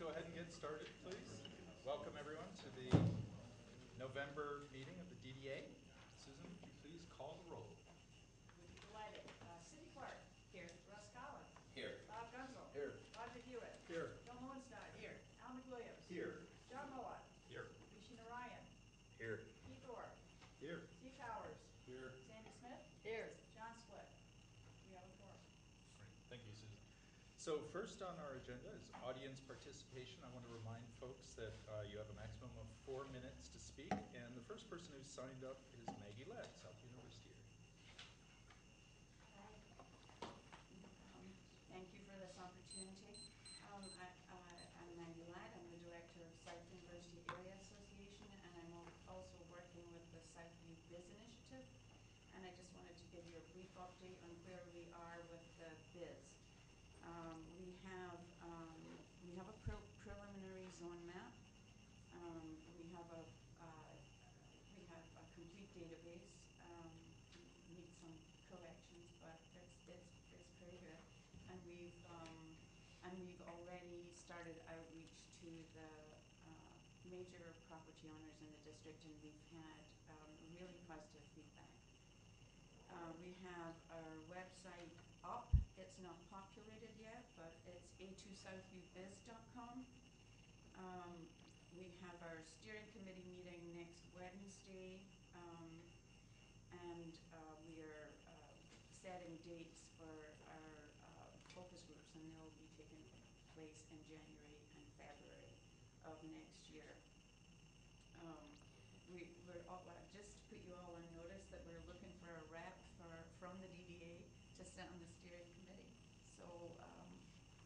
go ahead and get started, please. Welcome everyone to the November meeting of the DDA. Susan, would you please call the roll? Would be delighted. Cindy Clark. Here. Russ Collins. Here. Bob Gunzel. Here. Roger Hewitt. Here. Bill Lowenstein. Here. Al McWilliams. Here. John Mowat. Here. Rishi Narayan. Here. Keith Orr. Here. Steve Powers. Here. Sandy Smith. Here. John Split. We have a forum. Thank you, Susan. So first on our agenda is audience participation. I want to remind folks that you have a maximum of 4 minutes to speak, and the first person who's signed up is Maggie Ladd, South University. Thank you for this opportunity. I'm Maggie Ladd. I'm the director of South University Area Association, and I'm also working with the Southview Biz Initiative. And I just wanted to give you a brief update on where we are with the biz. We have a preliminary zone map. We have a complete database. Need some corrections, but it's pretty good. And we've already started outreach to the major property owners in the district, and we've had really positive feedback. We have our website up. It's not populated yet, but it's a2southviewbiz.com. We have our steering committee meeting next Wednesday, and we are setting dates for our focus groups, and they'll be taking place in January and February of next year. We're all, just to put you all on notice that we're looking for a rep from the DDA to sit on the steering committee. So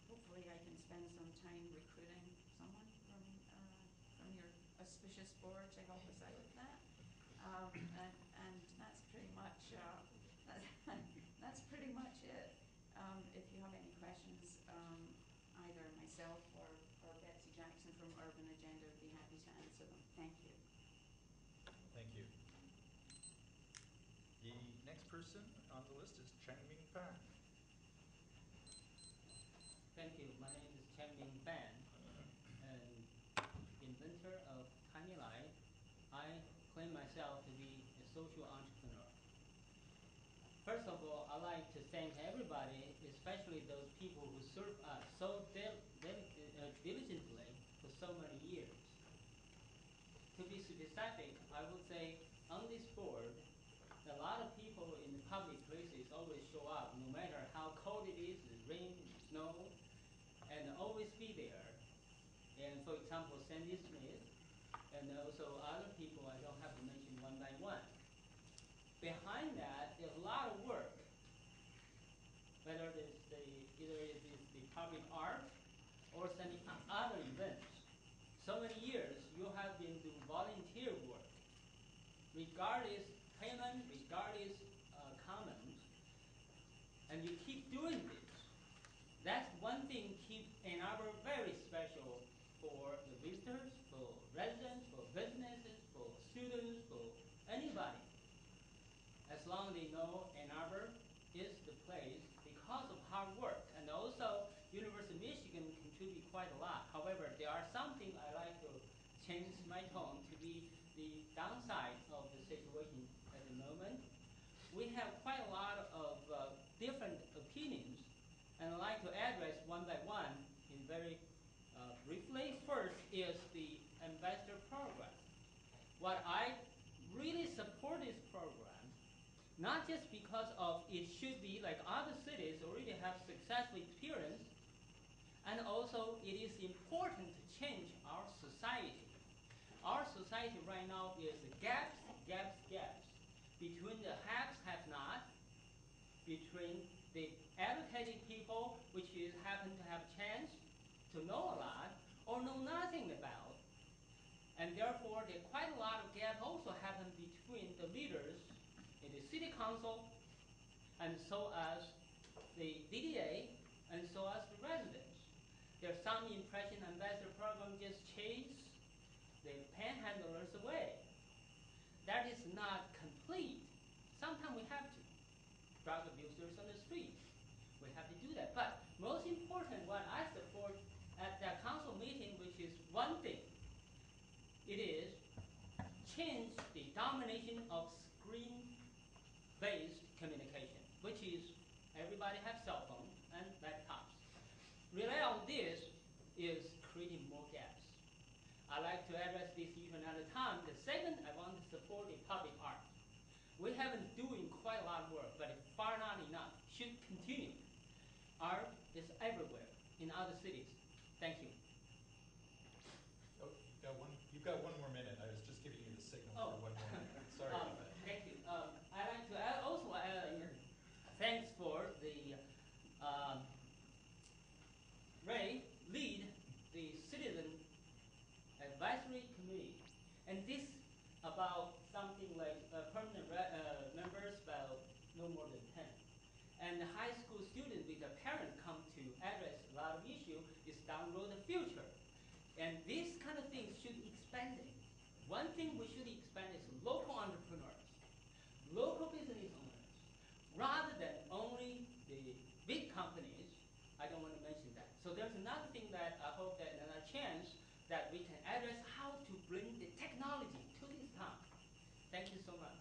hopefully I can spend some time recruiting someone from your auspicious board to help us out with that. And that's pretty much that's pretty much it. If you have any questions, either myself or Betsy Jackson from Urban Agenda would be happy to answer them. Thank you. Thank you. The next person on the list is Changming Fan. Thank you. My name is Changming Fan, and inventor of Tiny Light. I claim myself to be a social entrepreneur. First of all, I'd like to thank everybody, especially those people who serve us so diligently for so many years. To be specific, I would say on this board, a lot of people in the public places always show up, no matter how cold it is, rain, snow, and always be there. And for example, Sandy Smith, and also other people I don't have to mention one by one. Behind that, there's a lot of work, whether it's either it is the public art or some other events. So many years you have been doing volunteer work, regardless payment, regardless comment, and you keep doing this. That's one thing keep Ann Arbor very special for the visitors, for residents, for businesses, for students, for anybody. As long as they know Ann Arbor is the place because of hard work. And also, University of Michigan contribute quite a lot. However, there are some things I like to change my tone to be the downside of the situation at the moment. We have quite a lot of different opinions, and I'd like to address one by one in very briefly. First is the ambassador program. What I really support this program, not just because of it should be like other cities already have successful experience, and also it is important to change our society. Our society right now is gaps between the haves, have-not, between the educated people, which happen to have a chance to know a lot or know nothing about. And therefore, there quite a lot of gap also happen between the leaders in the city council, and so as the DDA, and so as the residents. There's some impression ambassador program just chase the panhandlers away. That is not complete. Sometimes we have to. Drug abusers on the street. We have to do that. But most important, what I support at that council meeting this is creating more gaps. I like to address this issue another time. The second, I want to support the public art. We have been doing quite a lot of work, but it's far not enough. Should continue. Art is everywhere in other cities. Thank you. Oh, you've got one more minute. I was just giving you the signal Oh. for one more minute. Sorry about that. Thank you. I'd like to also thanks for the Ray lead the citizen advisory committee, and this about something like permanent members about no more than 10. And the high school students with their parents come to address a lot of issues is down the road the future. And these kind of things should expand it. One thing we should expand is local entrepreneurs, local business owners, rather than only the big companies. I don't want to mention that. So there's another thing that I hope that another chance that we can address how to bring the technology to this town. Thank you so much.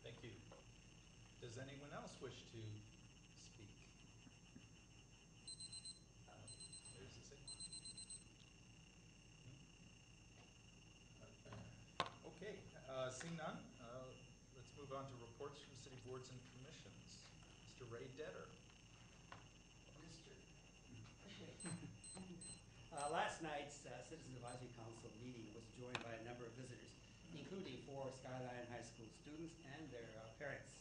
Thank you. Does anyone else wish to speak? There's the signal. Okay, seeing none, let's move on to reports from city boards and commissions. Mr. Ray Detter. Last night's Citizens Advisory Council meeting was joined by a number of visitors, including 4 Skyline High School students and their parents,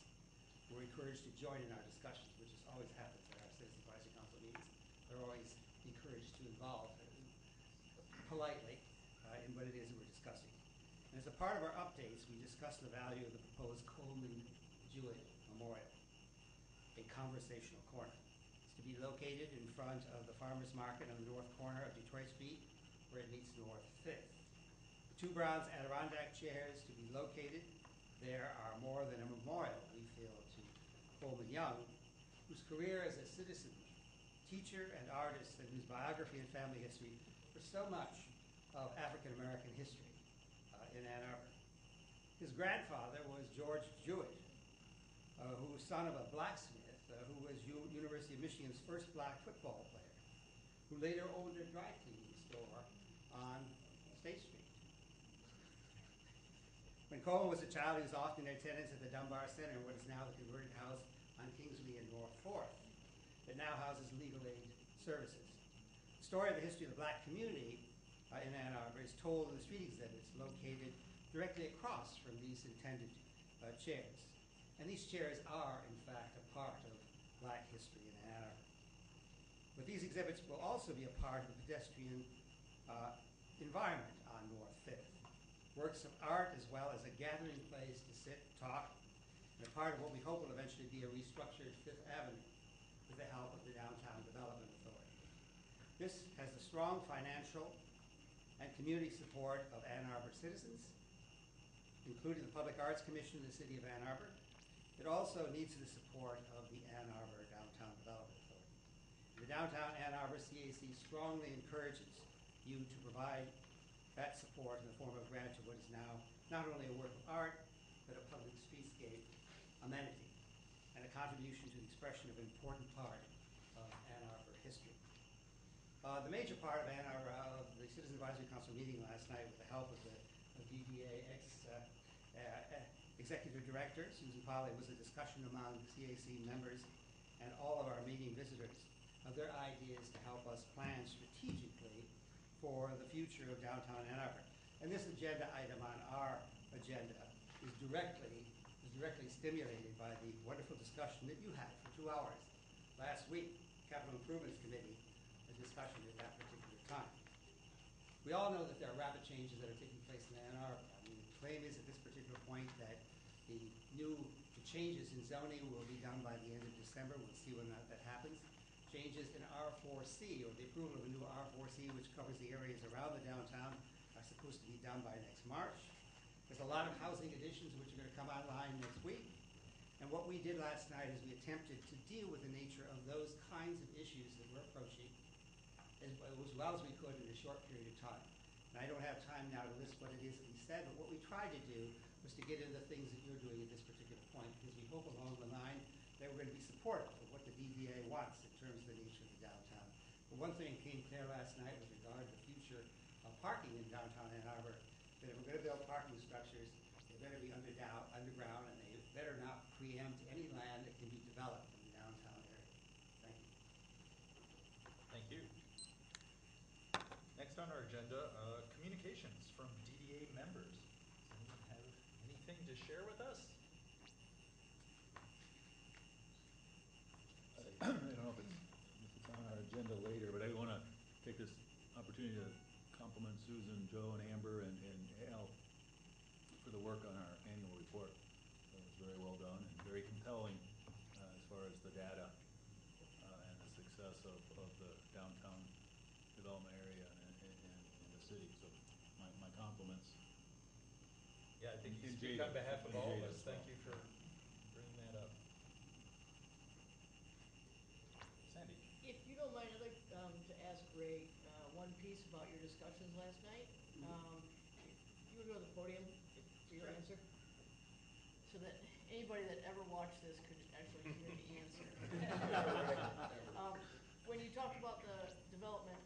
who were encouraged to join in our discussions, which is always happens at our Citizens Advisory Council meetings. They're always encouraged to involve politely in what it is that we're discussing. And as a part of our updates, we discussed the value of the proposed Coleman Jewett Memorial, a conversational corner. To be located in front of the Farmers Market on the north corner of Detroit Street, where it meets North 5th. The 2 bronze Adirondack chairs to be located there are more than a memorial, we feel, to Coleman Young, whose career as a citizen, teacher, and artist, and whose biography and family history were so much of African American history in Ann Arbor. His grandfather was George Jewett, who was son of a blacksmith, who was University of Michigan's first black football player, who later owned a dry cleaning store on State Street. When Coleman was a child, he was often in attendance at the Dunbar Center, what is now the converted house on Kingsley and North 4th, that now houses legal aid services. The story of the history of the black community in Ann Arbor is told in the street exhibits located directly across from these intended chairs. And these chairs are, in fact, a part of black history in Ann Arbor. But these exhibits will also be a part of the pedestrian environment on North 5th. Works of art as well as a gathering place to sit, talk, and a part of what we hope will eventually be a restructured 5th Avenue with the help of the Downtown Development Authority. This has the strong financial and community support of Ann Arbor citizens, including the Public Arts Commission of the City of Ann Arbor. It also needs the support of the Ann Arbor Downtown Development Authority. The Downtown Ann Arbor CAC strongly encourages you to provide that support in the form of a grant to what is now not only a work of art, but a public streetscape amenity, and a contribution to the expression of an important part of Ann Arbor history. The major part of the Citizens Advisory Council meeting last night, with the help of the DDA Executive Director, Susan Polly, was a discussion among CAC members and all of our meeting visitors of their ideas to help us plan strategically for the future of downtown Ann Arbor. And this agenda item on our agenda is directly stimulated by the wonderful discussion that you had for 2 hours last week, Capital Improvements Committee, a discussion at that particular time. We all know that there are rapid changes that are taking place in Ann Arbor. I mean, the claim is at this particular point that the changes in zoning will be done by the end of December. We'll see when that happens. Changes in R4C, or the approval of a new R4C, which covers the areas around the downtown, are supposed to be done by next March. There's a lot of housing additions which are going to come online next week. And what we did last night is we attempted to deal with the nature of those kinds of issues that we're approaching as well as we could in a short period of time. And I don't have time now to list what it is that we said, but what we tried to do was to get into the things that you're doing at this particular point, because we hope along the line that we're going to be supportive of what the DDA wants in terms of the nature of the downtown. But one thing came clear last night with regard to the future of parking in downtown Ann Arbor, that if we're going to build parking structures, they better be underground, and they better not preempt any land that can be developed in the downtown area. Thank you. Thank you. Next on our agenda, communications from DDA members. Does anyone have anything to share with us? I don't know if it's on our agenda later, but I want to take this opportunity to compliment Susan, Joe, and Amber, and Al for the work on our annual report. It was very well done and very compelling as far as the data and the success of the downtown development area and the city. So my compliments. Yeah, I think you And speak Jada. on behalf of And all of Jada us. as Thank well. you for bringing that up. Sandy? If you don't mind, I'd like to ask Ray one piece about your discussions last night. If you would go to the podium for your answer, so that anybody that ever watched this could actually hear the answer. When you talked about the development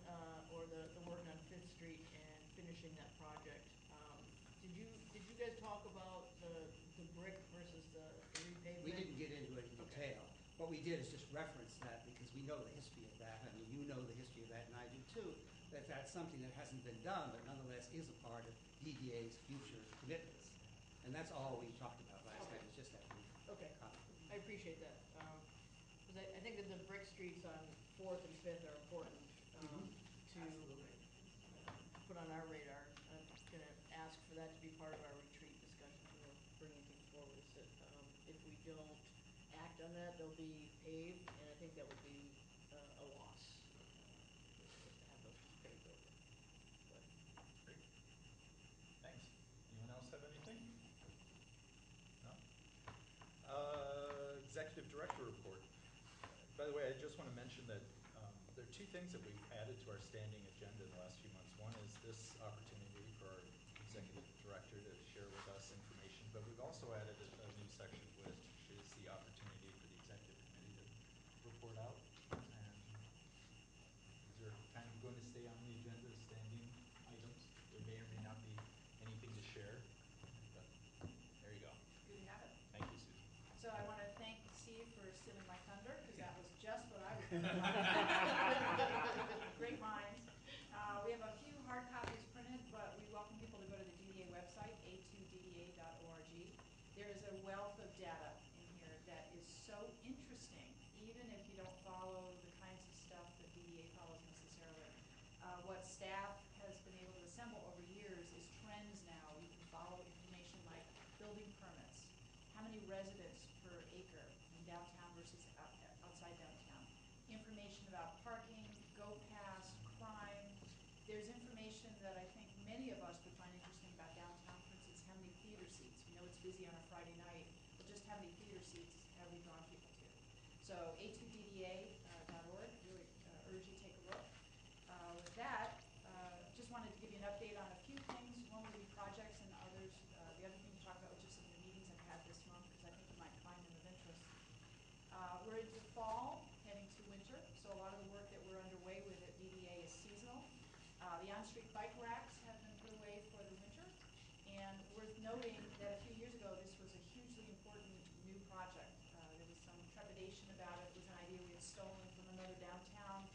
or the work on Fifth Street and finishing that project, did you guys talk about the brick versus the repavement? We didn't get into any detail. What we did is just reference that because we know the history of that. I mean, you know the history of that, and I do too. That's something that hasn't been done, but nonetheless is a part of DDA's future commitments. And that's all we talked about last night, was just that brief Okay, comment. I appreciate that. Because I think that the brick streets on 4th and 5th are important to put on our radar. I'm going to ask for that to be part of our retreat discussions when we're bringing things forward. Is that if we don't act on that, they'll be paved, and I think that would be a loss just to have those paved over. But Great. Thanks. Anyone else have anything? No? Executive Director Report. By the way, I just want to mention that there are two things that we've added to our standing agenda in the last few months. One is this opportunity for our Executive Director to share with us information, but we've also added a new section which is the opportunity for the Executive Committee to report out. And these are kind of going to stay on the agenda as standing items. There may or may not be anything to share, but there you go. Good to have it. Thank you, Susan. So I want to thank Steve for stealing my thunder, because that was just what I was going to Great minds. We have a few hard copies printed, but we welcome people to go to the DDA website, a2dda.org. There is a wealth of data in here that is so interesting, even if you don't follow the kinds of stuff that DDA follows necessarily. What staff has been able to assemble over years is trends now. You can follow information like building permits, how many residents per acre in downtown versus outside downtown, information about parking, go pass, crime. There's information that I think many of us would find interesting about downtown. For instance, how many theater seats. We know it's busy on a Friday night, but just how many theater seats have we drawn people to? So a2dda.org, really urge you to take a look. With that, just wanted to give you an update on a few things. One would be projects, and others. The other thing to talk about was just some of the meetings I've had this month, because I think you might find them of interest. We're into fall, heading to winter, so a lot of the work that we're underway with at DDA is seasonal. The on-street bike racks have been put away for the winter, and worth noting that a few years ago this was a hugely important new project. There was some trepidation about it. It was an idea we had stolen from another downtown.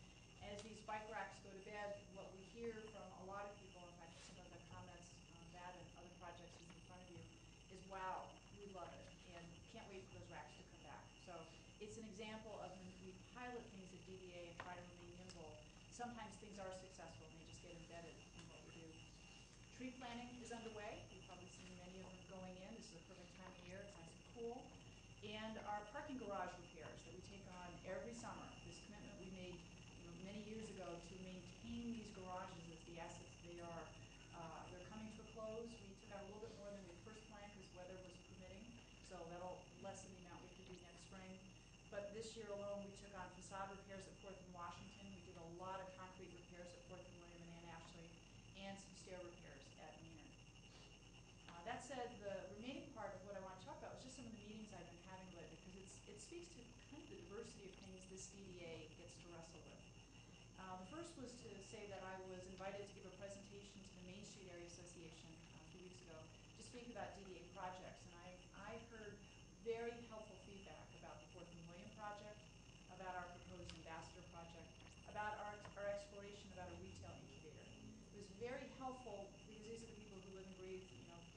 As these bike racks go to bed, what we hear from a lot of people, in fact some of the comments on that and other projects is in front of you, is wow, we love it, and can't wait for those racks to come back. So it's an example of when we pilot things at DDA and try to remain nimble. Sometimes things are successful and they just get embedded in what we do. Tree planting is underway. You've probably seen many of them going in. This is the perfect time of year. It's nice and cool. And our parking garage repairs that we take on every summer, this commitment we made many years ago to maintain these garages as the assets they are. They're coming to a close. We took out a little bit more than we first planned because weather was permitting, so that'll lessen the amount we have to do next spring. But this year alone, we took on facade repairs at 4th and Washington. We did a lot of concrete repairs at 4th and William and Ann Ashley, and some stair repairs at Maynard. That said, the remaining part of what I want to talk about was just some of the meetings I've been having lately, because it speaks to kind of the diversity of things this DDA gets to wrestle with. The first was to say that I was invited to give a presentation to the Main Street Area Association a few weeks ago to speak about DDA projects. And I heard very helpful feedback about the 4th and William project, about our proposed ambassador project, about our exploration about a retail incubator. It was very helpful because these are the people who live and breathe,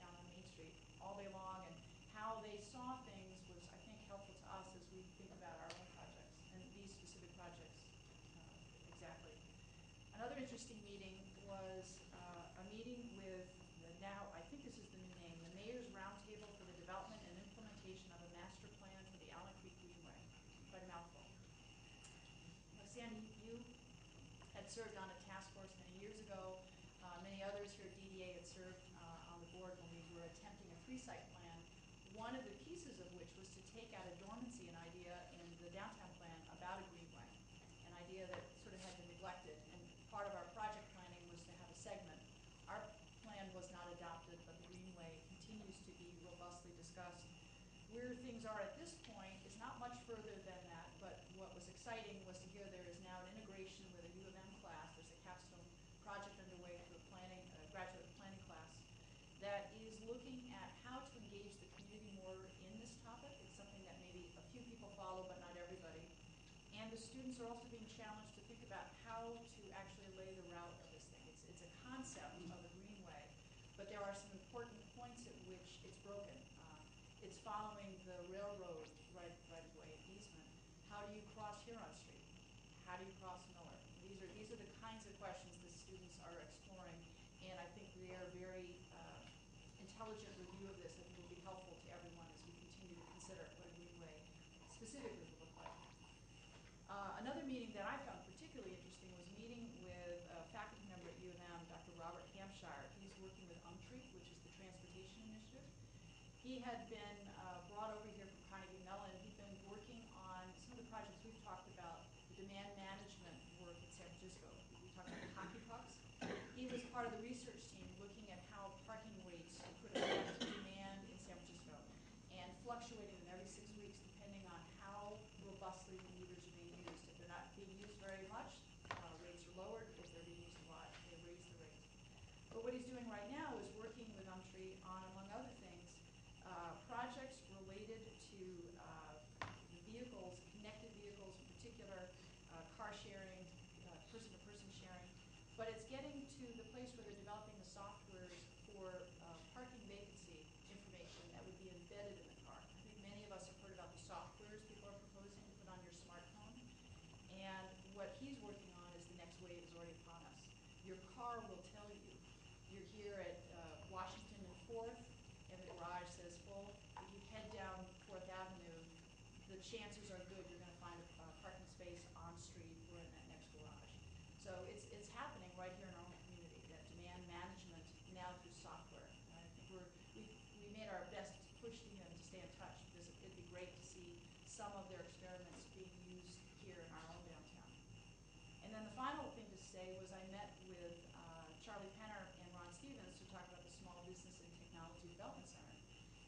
down on Main Street all day long, and how they saw things was, I think, helpful to us as we think about our own projects and these specific projects exactly. Another interesting meeting was a meeting with now, I think this is the new name, the Mayor's Roundtable for the Development and Implementation of a Master Plan for the Allen Creek Greenway. Quite a mouthful. Sandy, you had served on a task force many years ago. Many others here at DDA had served on the board when we were attempting a 3-site plan, one of the pieces of which was to take out a dormancy, an idea in the downtown plan about a greenway, an idea that sort of had been neglected. And part of our project planning was to have a segment. Our plan was not adopted, but the greenway continues to be robustly discussed. Where things are at this point is not much further than that, but what was exciting was to hear there is now an integration with a U of M class. There's a capstone project underway for the graduate planning class that is looking at how to engage the community more in this topic. It's something that maybe a few people follow, but not everybody. And the students are also being challenged to think about how to actually lay the route of this thing. It's a concept of a greenway, but there are some important points at which it's broken. It's following the railroad right of way easement. How do you cross Huron Street? How do you cross Miller? These are the kinds of questions the students are exploring, and I think their very intelligent review of this, I think, will be helpful to everyone as we continue to consider what a greenway specifically will look like. Another meeting that I found particularly interesting was meeting with a faculty member at U of M, Dr. Robert Hampshire. He's working with UMTRI, which is the Transportation Initiative. He had been brought over here from Carnegie Mellon. He'd been working on some of the projects we've talked about, the demand management work in San Francisco. We talked about the hockey pucks. He was part of the research team looking at how parking rates could affect demand in San Francisco and fluctuating them every 6 weeks depending on how robustly the meters are being used. If they're not being used very much, rates are lowered. If they're being used a lot, they raise the rates. But what he's doing right now is working with UMTRI on, among other things, projects related to the vehicles, connected vehicles in particular, car sharing, person-to-person sharing. But it's getting to the place where they're developing the softwares for parking vacancy information that would be embedded in the car. I think many of us have heard about the softwares people are proposing to put on your smartphone. And what he's working on is the next wave is already upon us. Your car will tell you you're here at Washington and 4th, and the garage says full. If you head down 4th Avenue, the chances are good you're going to find a parking space on street or in that next garage. So it's happening right here in our own community, that demand management now through software. And I think we made our best push to him to stay in touch because it'd be great to see some of their experiments being used here in our own downtown. And then the final thing to say was I met with Charlie Penner and Ron Stevens to talk about the Small Business and Technology Development Center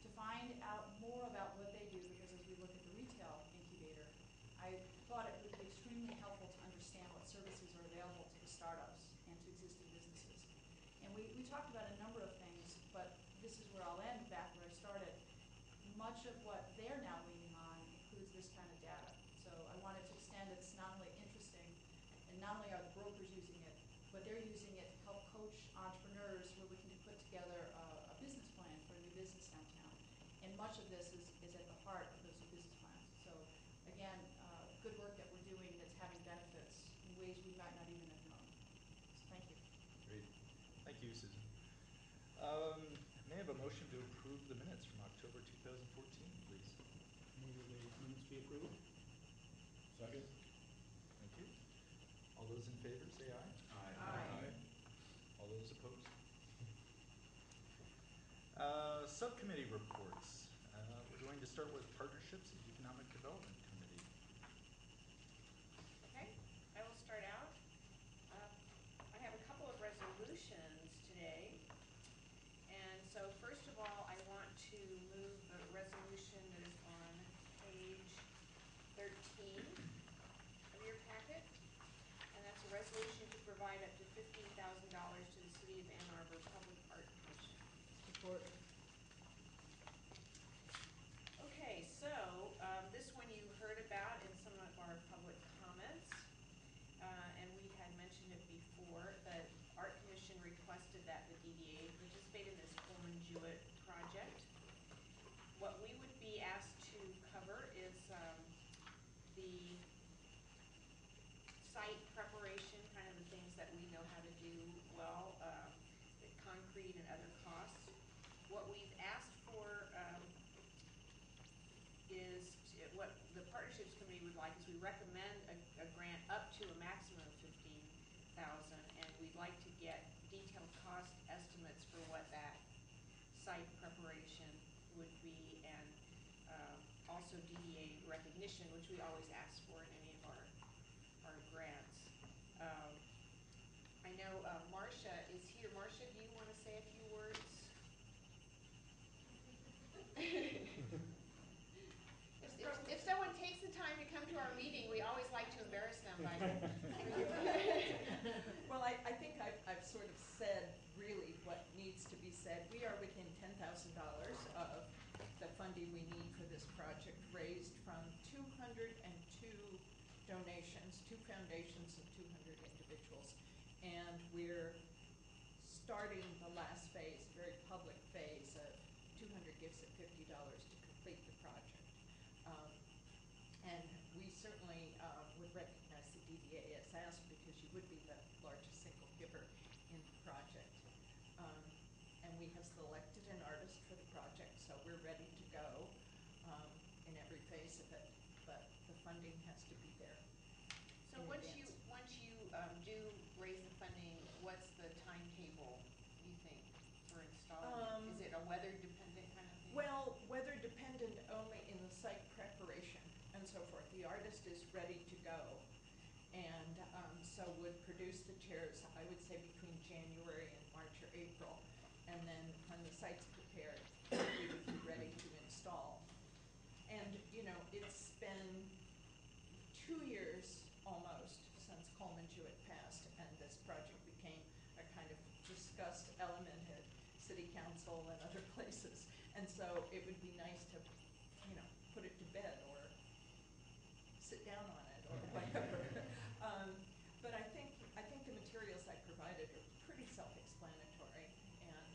to find out more about what they do, because as we look at the retail incubator, I thought it would be extremely helpful to understand what services are available to the startups and to existing businesses. And we talked about a number of things, but this is where I'll end back where I started. Much of what they're now leaning on includes this kind of data. So I wanted to extend it's not only interesting, and not only are the brokers using it, but they're using it to help coach entrepreneurs who are looking to put together a business plan for a new business downtown. And much of this is at the heart of those business plans. So again, good work that we're doing that's having benefits in ways we might not even have known. So thank you. Great. Thank you, Susan. May I have a motion to approve the minutes from October 2014, please? Move that the minutes be approved. Second. Thank you. All those in favor say aye. Aye. All those opposed? Subcommittee reports. We're going to start with Partnerships and Economic Development Committee. Okay, I will start out. I have a couple of resolutions today. And so first of all, I want to move the resolution that is on page 13 of your packet. And that's a resolution provide up to $15,000 to the City of Ann Arbor Public Art Commission. Support. Okay, so, this one you heard about in some of our public comments, and we had mentioned it before. The Art Commission requested that the DDA participate in this Coleman Jewett project. What we would be asked to cover is, the site preparation, kind of the things that we know how to do well, the concrete and other costs. What we've asked for, is, what the Partnerships Committee would like is we recommend a grant up to a maximum of $15,000, and we'd like to get detailed cost estimates for what that site preparation would be, and also DDA recognition, which we always ask for in any of our grants. I know Marcia is here. Marcia, do you want to say a few words? If someone takes the time to come to our meeting, we always like to embarrass them by. Well, I think I've sort of said really what needs to be said. We are within $10,000 of the funding we need for this project, raised from 202 donations, 2 foundations and 200 individuals. And we're starting the last phase, a very public phase of 200 gifts at $50 to complete the project. And we certainly would recognize the DDA as asked, because you would be the largest single giver in the project. And we have selected an artist for the project, so we're ready to go in every phase of it. But the funding has to be there. So once you do raise the funding, what's the timetable, you think, for installing? Is it a weather dependent kind of thing? Well, weather dependent only in the site preparation and so forth. The artist is ready to go, and so would produce the chairs, I would say, between January and March or April. And then when the site's prepared, we would be ready to install. And, you know, it's been 2 years almost since Coleman Jewett passed, and this project became a kind of discussed element at city council and other places. And so it would be nice to, you know, put it to bed or sit down on it or whatever. But I think the materials I provided are pretty self-explanatory, and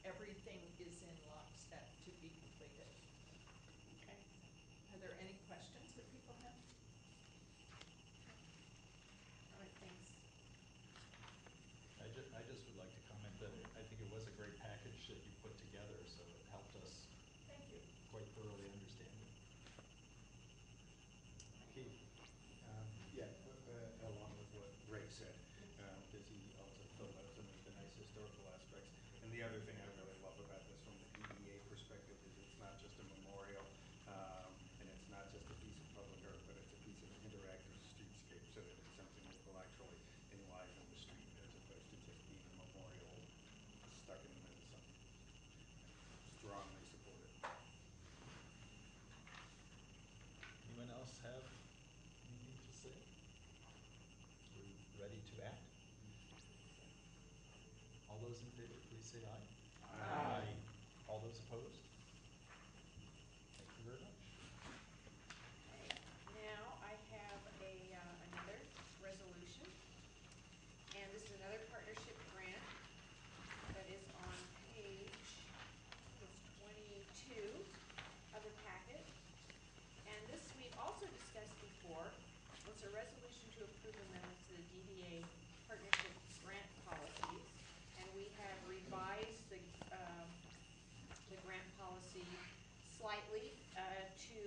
everything is in lockstep to be completed. Okay. Are there any questions that people have? All right, thanks. I just would like to comment that I think it was a great package that you put together, so it helped us Thank you. quite thoroughly understand it. Keith? Along with what Ray said, because he also filled out some of the nice historical aspects. And the other thing I really love about this from the DDA perspective is it's not just a memorial, and it's not just a piece of public art, but it's a piece of interactive streetscape, so that it's something that will actually enliven the street, as opposed to just being a memorial stuck in the middle of something. Strongly support it. Anyone else have anything to say? We're ready to act? All those in favor, please say aye. Aye. All those opposed? Thank you very much. Okay, now I have another resolution, and this is another partnership grant that is on page, it's 22 of the packet. And this we've also discussed before. It's a resolution to approve amendments to the DDA partnership grant policies, and we have revised the grant policy slightly to,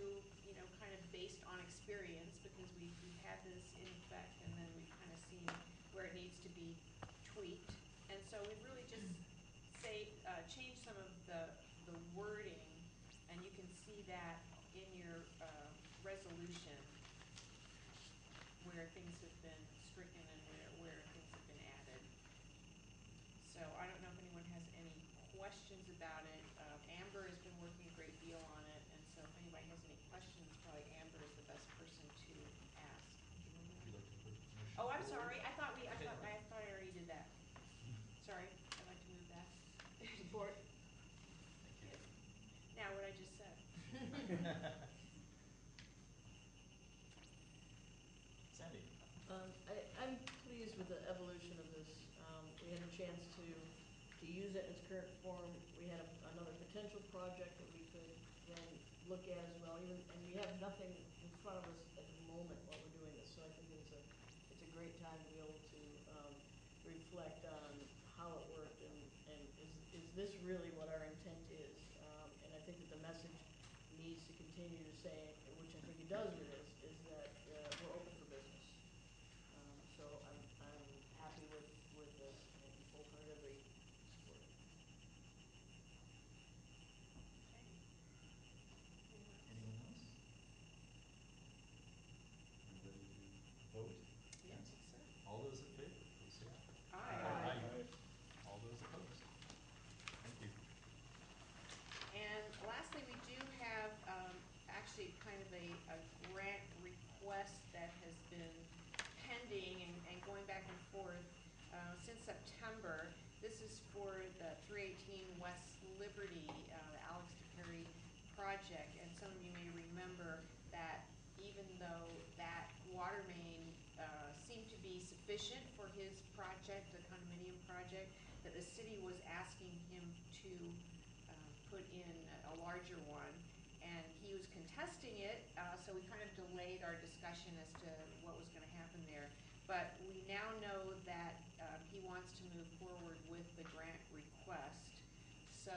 you know, kind of based on experience, because we've had this in effect, and then we've kind of seen where it needs to be tweaked. And so we've really just changed some of the wording, and you can see that in your resolution, where things have been stricken and where things have been added. So I don't know if anyone has any questions about it. Amber has been working a great deal on it, and so if anybody has any questions, probably Amber is the best person to ask. Would you like to put a motion Oh, I'm forward? sorry, I thought I Sandy? I'm pleased with the evolution of this. We had a chance to use it in its current form. We had another potential project that we could then look at as well, and we have nothing in front of us at the moment while we're doing this, so I think it's a great time to be able to, reflect on how it worked and is this really what our intent is? And I think that the message needs to continue to say, which I think it does with this, is that, we're open for business. So I'm happy with this and wholeheartedly support it. Okay. Anyone else? I'm ready to vote. Yes, sir. All those in favor, please say aye. Aye. All those opposed? Thank you. And lastly, we do have actually kind of a grant request that has been pending and going back and forth since September. This is for the 318 West Liberty, Alex DePerry project. And some of you may remember that even though that water main seemed to be sufficient for his project, the condominium project, that the city was asking him to put in a larger one, and he was contesting it, so we kind of delayed our discussion as to what was going to happen there. But we now know that he wants to move forward with the grant request, so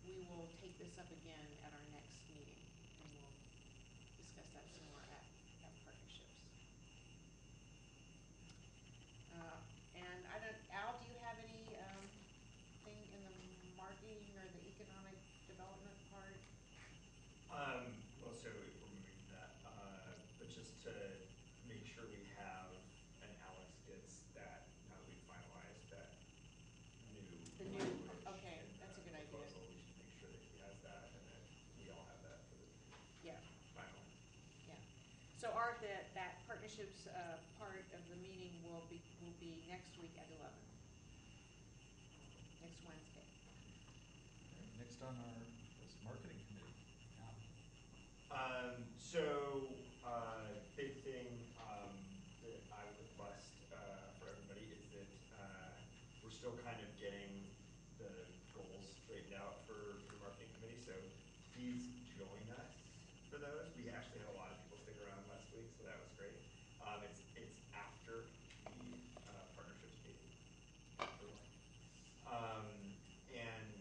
we will take this up again at our next meeting, and we'll discuss that some more at partnerships. And I don't, Al, do you have any thing in the marketing or the economic development part? Well, so we're moving that, but just to make sure we have, and Alex gets that, now that we've finalized that The new, language okay, in that's a the good idea. proposal, we should make sure that he has that, and that we all have that for the Yeah, final. yeah. So Art, that partnerships part of the meeting will be next week at 11. Next Wednesday. All right, next on our list, marketing committee. Al? So, big thing, that I would request, for everybody is that, we're still kind of getting the goals straightened out for the marketing committee, so please join us for those. We actually had a lot of people stick around last week, so that was great. It's after the, partnerships meeting. And,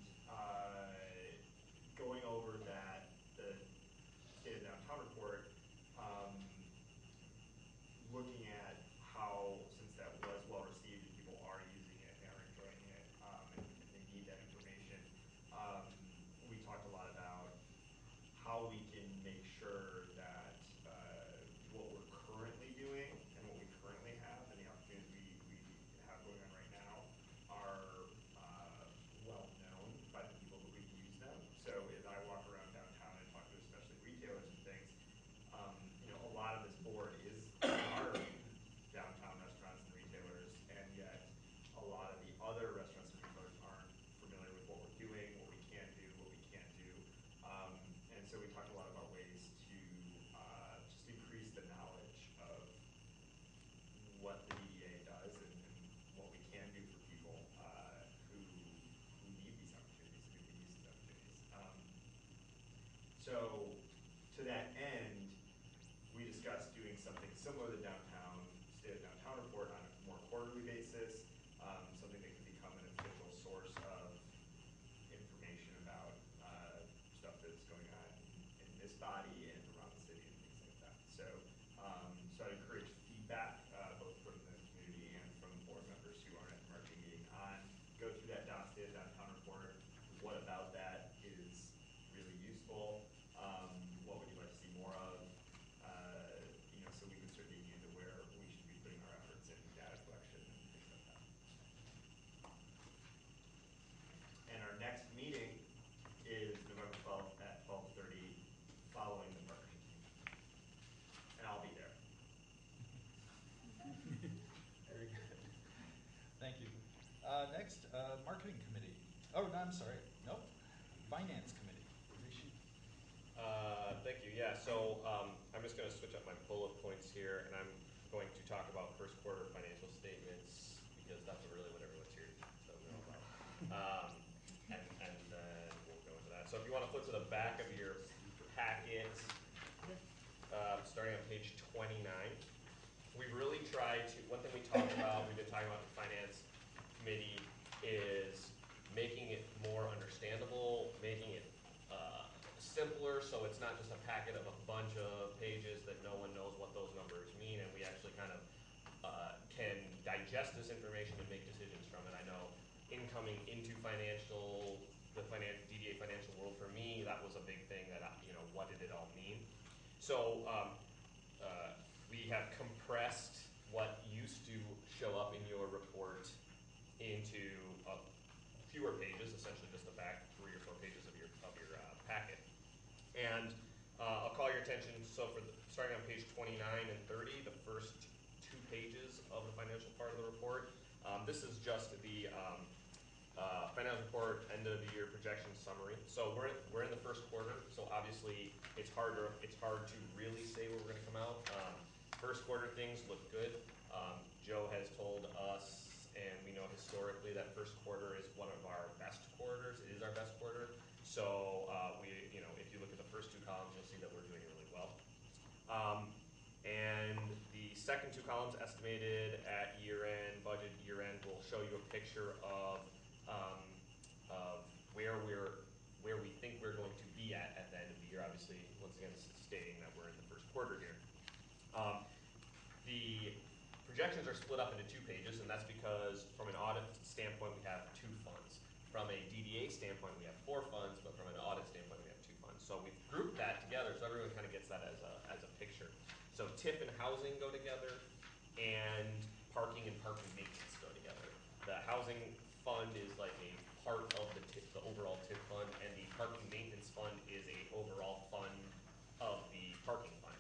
going over that, the State of Downtown report, looking at how, since that was well received and people are using it and are enjoying it, and they need that information, we talked a lot about how we can make sure that what we're currently doing and what we currently have and the opportunities we have going on right now are well known by the people who use them. So as I walk around downtown and talk to especially retailers and things, a lot of this board is our downtown restaurants and retailers, and yet a lot of the other restaurants and retailers aren't familiar with what we're doing, what we can do, what we can't do. And so we talked a lot about ways to just increase the knowledge of what the DDA does and what we can do for people who need these opportunities and who can use these opportunities. So to that end, we discussed doing something similar to downtown, State of Downtown report on a more quarterly basis, something that could become an official source of information about stuff that's going on in this body and around the city and things like that. So, so I'd encourage feedback, both from the community and from board members who aren't at the marketing meeting on, go through that State of Downtown report. What about that is really useful? What would you like to see more of? So we can start digging into where we should be putting our efforts in data collection and things like that. And our next meeting is November 12th at 12:30, following the partnership meeting. And I'll be there. Very good. Thank you. Next, marketing committee. Oh, no, I'm sorry. Nope. Finance committee. Rishi. Yeah, so I'm just going to switch up my bullet points here, and I'm going to talk about first quarter financial statements because that's really what everyone's here to know about. And then we'll go into that. So if you want to flip to the back of your packet, starting on page 29, we've really tried to, one thing we talked about, we've been talking about the finance committee, is making it more understandable, making it simpler, so it's not just a packet of a bunch of pages that no one knows what those numbers mean, and we actually kind of can digest this information and make decisions from it. I know incoming into the DDA financial world, for me, that was a big thing that, what did it all mean? So we have compressed what used to show up in your report into fewer pages, essentially just the back 3 or 4 pages of your packet. And I'll call your attention, so starting on page 29 and 30, the first 2 pages of the financial part of the report, this is just the financial report end of the year projection summary. So we're in the first quarter, so obviously it's hard to really say where we're going to come out. First quarter things look good. Joe has told us, and we know historically that first quarter is one of our best quarters. It is our best quarter. So if you look at the first 2 columns, you'll see that we're doing really well. And the second 2 columns, estimated at year-end, budget year-end, will show you a picture of where we think we're going to be at the end of the year. Obviously, once again, stating that we're in the first quarter here. The projections are split up into 2 pages, and that's because from an audit standpoint, we have 2 funds. From a DDA standpoint, we have 4 funds, but from an audit standpoint, we have 2 funds. So we've grouped that together so everyone kind of gets that as a picture. So TIF and housing go together, and parking maintenance go together. The housing fund is like a part of the overall TIF fund, and the parking maintenance fund is a overall fund of the parking fund.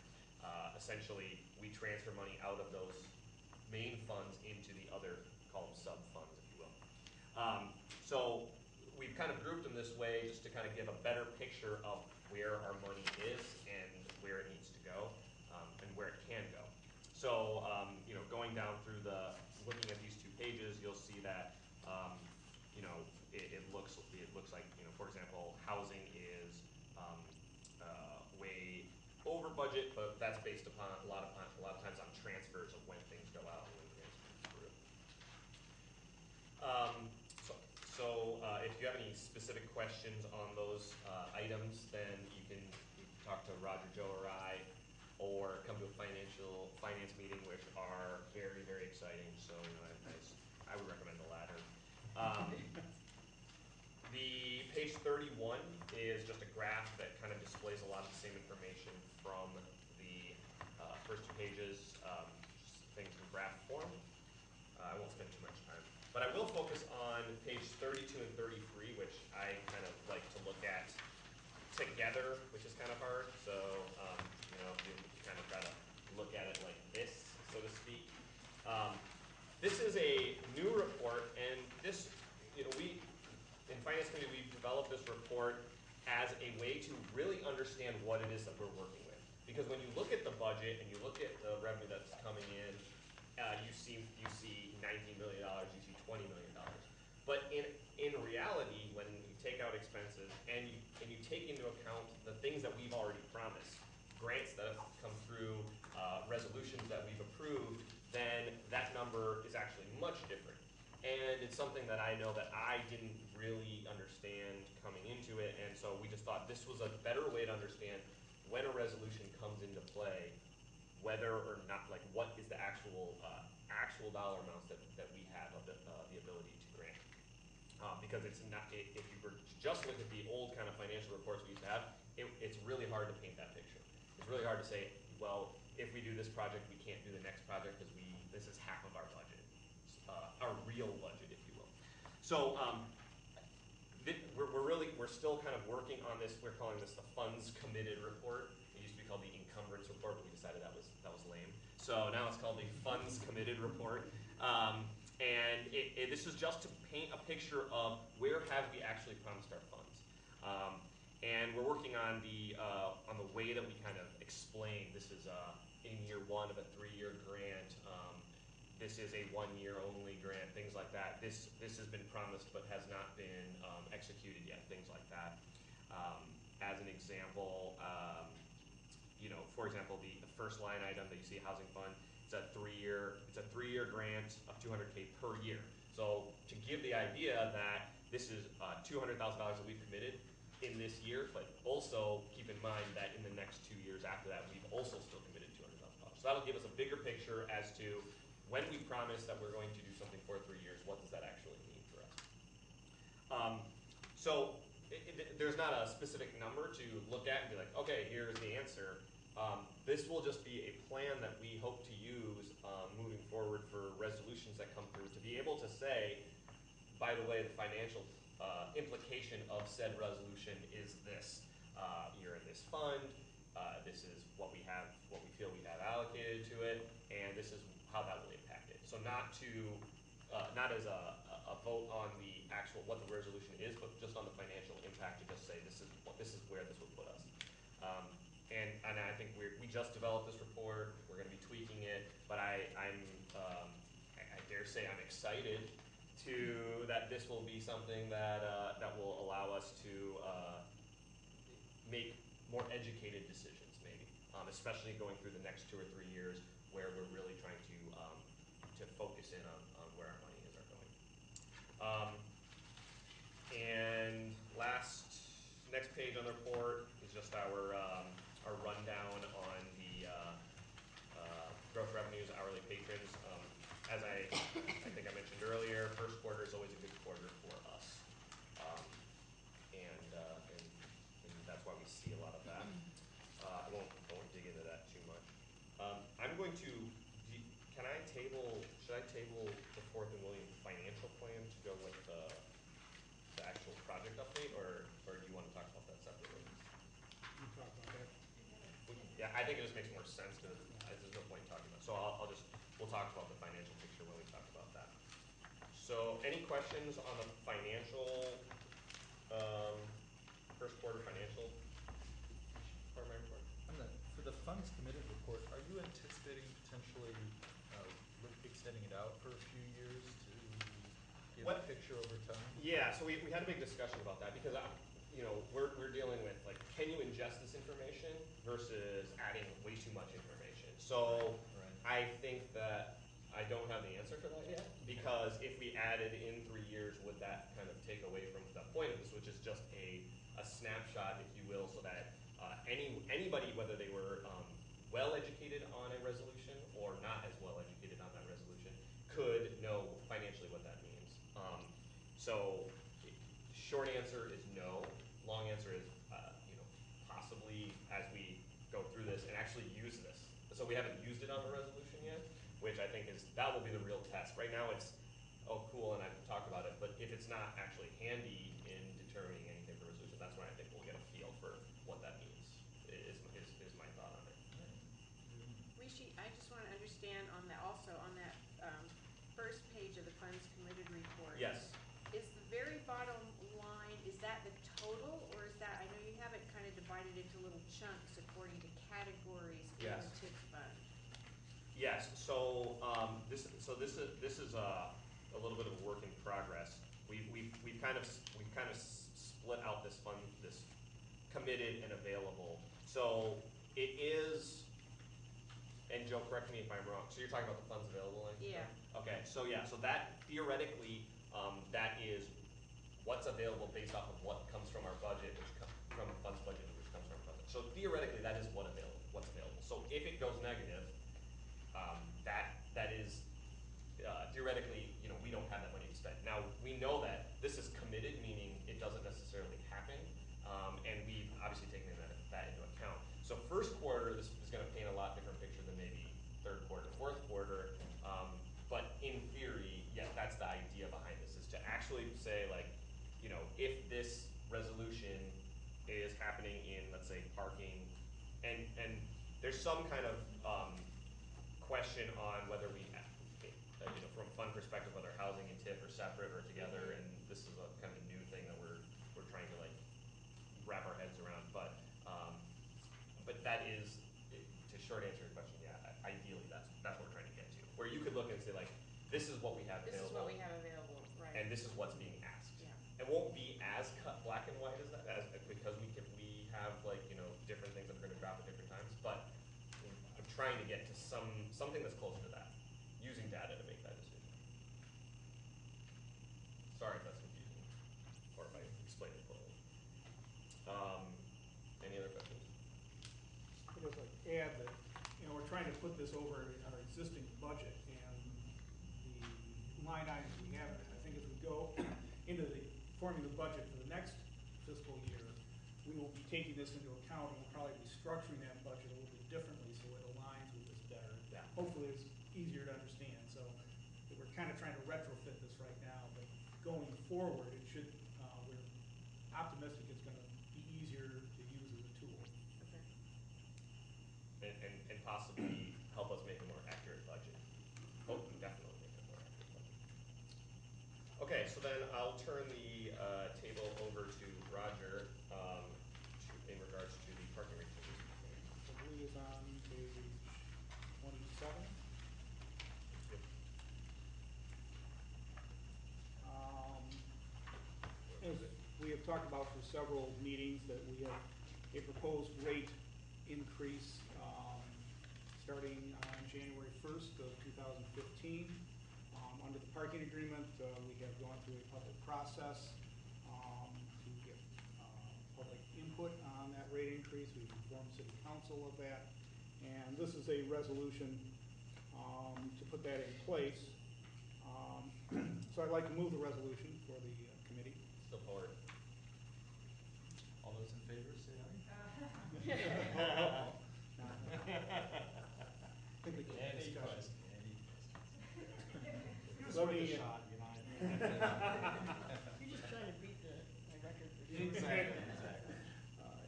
Essentially, we transfer money out of those main funds into the other, call them sub-funds, if you will. So we've kind of grouped them this way just to kind of give a better picture of where our money is and where it needs to go, and where it can go. So going down through looking at these 2 pages, you'll see that it looks like, for example, housing is way over budget, but that's based upon a lot of times on transfers of when things go out and when things come through. So if you have any specific questions on those items, then you can talk to Roger, Joe, or I, or come to a finance meeting, which are very, very exciting. So I would recommend the latter. The page 31 is just a graph that kind of displays a lot of the same information from the first 2 pages, just things in graph form. I won't spend too much time. But I will focus on page 32 and 33, which I kind of like to look at together, which is kind of hard. So, you kind of got to look at it like this, so to speak. This is a new report, and this, we, in Finance Committee, we've developed this report as a way to really understand what it is that we're working with. Because when you look at the budget and you look at the revenue that's coming in, you see $19 million, you see $20 million. But in reality, when you take out expenses and you take into account the things that we've already promised, grants that have come through, resolutions that we've approved, then that number is actually much different. And it's something that I know that I didn't really understand coming into it, and so we just thought this was a better way to understand when a resolution comes into play, whether or not, like, what is the actual dollar amounts that we have of the ability to grant. Because it's not, if you were to just look at the old kind of financial reports we used to have, it's really hard to paint that picture. It's really hard to say, well, if we do this project, we can't do the next project because this is half of our budget, our real budget, if you will. So we're still kind of working on this. We're calling this the funds committed report. It used to be called the encumbrance report, but we decided that was lame. So now it's called the funds committed report. And this is just to paint a picture of where have we actually promised our funds. And we're working on the way that we kind of explain, this is in year one of a 3-year grant, this is a 1-year only grant, things like that. This has been promised but has not been executed yet, things like that. As an example, for example, the first line item that you see, housing fund, it's a 3-year grant of $200K per year. So to give the idea that this is $200,000 that we've committed in this year, but also keep in mind that in the next 2 years after that, we've also still committed $200,000. So that'll give us a bigger picture as to when we promise that we're going to do something for 3 years, what does that actually mean for us? There's not a specific number to look at and be like, okay, here's the answer. This will just be a plan that we hope to use moving forward for resolutions that come through to be able to say, by the way, the financial implication of said resolution is this. You're in this fund, this is what we feel we have allocated to it, and this is how that will impact it. So not as a vote on the actual, what the resolution is, but just on the financial impact to just say this is where this would put us. And I think we just developed this report, we're gonna be tweaking it, but I dare say I'm excited that this will be something that will allow us to make more educated decisions, maybe, especially going through the next 2 or 3 years where we're really trying to focus in on where our money are going. And next page on the report is just our rundown on the gross revenues, hourly patrons. As I think I mentioned earlier, first quarter is always a good quarter for us. And that's why we see a lot of that. I won't dig into that too much. I'm going to, should I table the Fourth and William financial plan to go with the actual project update, or do you want to talk about that separately? You talk about that. Yeah, I think it just makes more sense to, there's no point in talking about it. So we'll talk about the financial picture when we talk about that. So any questions on the financial, first quarter financial part of my report? For the funds committed report, are you anticipating potentially extending it out for a few years to give a picture over time? Yeah, so we had a big discussion about that because we're dealing with, like, can you ingest this information versus adding way too much information? So I think that I don't have the answer for that yet, because if we added in 3 years, would that kind of take away from the point of this, which is just a snapshot, if you will, so that anybody, whether they were well educated on a resolution or not as well educated on that resolution, could know financially what that means. So short answer is no. Long answer is possibly as we go through this and actually use this. So we haven't used it on the resolution yet, which I think that will be the real test. Right now it's, oh cool, and I've talked about it, but if it's not actually handy in determining anything for resolution, that's when I think we'll get a feel for what that means, is my thought on it. Rishi, I just want to understand on that first page of the funds committed report. Yes. Is the very bottom line, is that the total, or is that, I know you have it kind of divided into little chunks according to categories in Yes. the TIP fund. Yes, so this is a little bit of a work in progress. We've kind of split out this fund, this committed and available. So it is, and Joe, correct me if I'm wrong. So you're talking about the funds available line? Yeah. Okay, so that theoretically, that is what's available based off of what comes from our budget, from the funds budget, which comes from our budget. So theoretically, that is what's available. So if it goes negative, that is theoretically, we don't have that money to spend. Now we know that this is committed, meaning it doesn't necessarily happen, and we've obviously taken that into account. So first quarter, this is going to paint a lot different picture than maybe third quarter, fourth quarter. But in theory, yeah, that's the idea behind this, is to actually say, like, if this resolution is happening in, let's say, parking, and there's some kind of question on whether we, from a fund perspective, whether housing and TIF are separate or together, and this is a kind of new thing that we're trying to, like, wrap our heads short answer to your question, yeah, ideally, that's what we're trying to get to. Where you could look and say like, this is what we have This is available. what we have available, right? And this is what's being asked. Yeah. It won't be as cut black and white as that, because we have like, you know, different things that are gonna drop at different times, but I'm trying to get to something that's closer to that, using data to make that decision. Sorry if that's confusing, or if I explained it poorly. Any other questions? I guess I'd add that, you know, we're trying to put this over our existing budget, and the line items we have in it, I think as we go into forming the budget for the next fiscal year, we will be taking this into account, and we'll probably be structuring that budget a little bit differently so it aligns with this better. Yeah. Hopefully it's easier to understand, so we're kind of trying to retrofit this right now, but going forward, it should, we're optimistic it's gonna be easier to use as a tool. Okay. And possibly help us make a more accurate budget. Hope definitely make a more accurate budget. Okay, so then I'll turn the table over to Roger in regards to the parking rate changes. I believe it's on page 27. Yep. As we have talked about for several meetings, that we have a proposed rate increase starting on January 1st of 2015. Under the parking agreement, we have gone through a public process to get public input on that rate increase. We've informed City Council of that, and this is a resolution to put that in place. So I'd like to move the resolution for the committee. Support. All those in favor, say aye. Any Any discussion? questions? Let me, You're just trying to beat my record for sure. Exactly.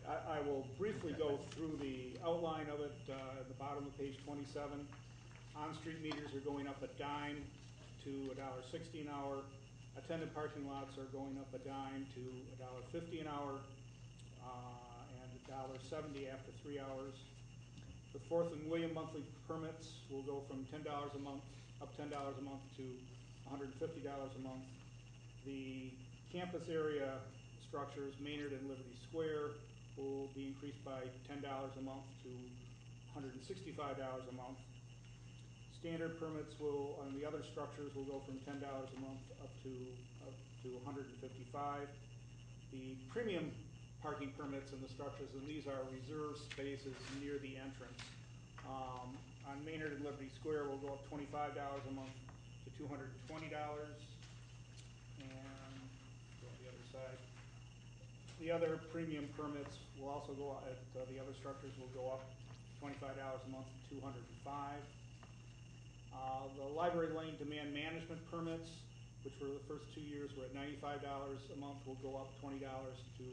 I will briefly go through the outline of it at the bottom of page 27. On-street meters are going up a dime to $1.60 an hour. Attendant parking lots are going up a dime to $1.50 an hour and $1.70 after 3 hours. The Fourth and William monthly permits will go from $10 a month, up $10 a month to $150 a month. The campus area structures, Maynard and Liberty Square, will be increased by $10 a month to $165 a month. Standard permits will, on the other structures, will go from $10 a month up to $155. The premium parking permits in the structures, and these are reserved spaces near the entrance. On Maynard and Liberty Square, will go up $25 a month to $220, and go on the other side. The other premium permits will also go at the other structures will go up $25 a month to $205. The library lane demand management permits, which for the first 2 years were at $95 a month, will go up $20 to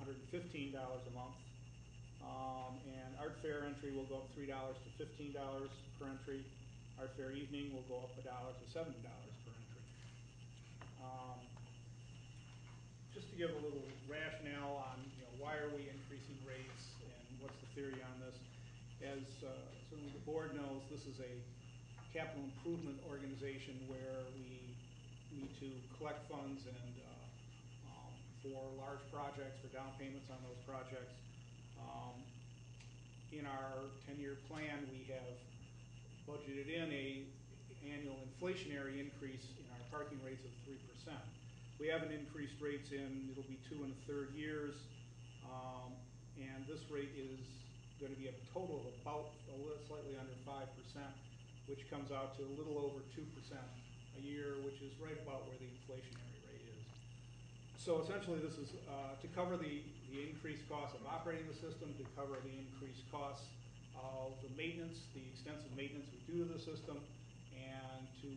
$115 a month. And art fair entry will go up $3 to $15 per entry. Art fair evening will go up $1 to $7 per entry. Just to give a little rationale on why are we increasing rates and what's the theory on this. As certainly the board knows, this is a capital improvement organization where we need to collect funds and for large projects, for down payments on those projects. In our 10-year plan, we have budgeted in a annual inflationary increase in our parking rates of 3%. We haven't increased rates in, it'll be 2 1/3 years, and this rate is going to be a total of about slightly under 5%, which comes out to a little over 2% a year, which is right about where the inflationary rate is. So essentially this is to cover the increased cost of operating the system, to cover the increased costs of the maintenance, the extensive maintenance we do to the system, and to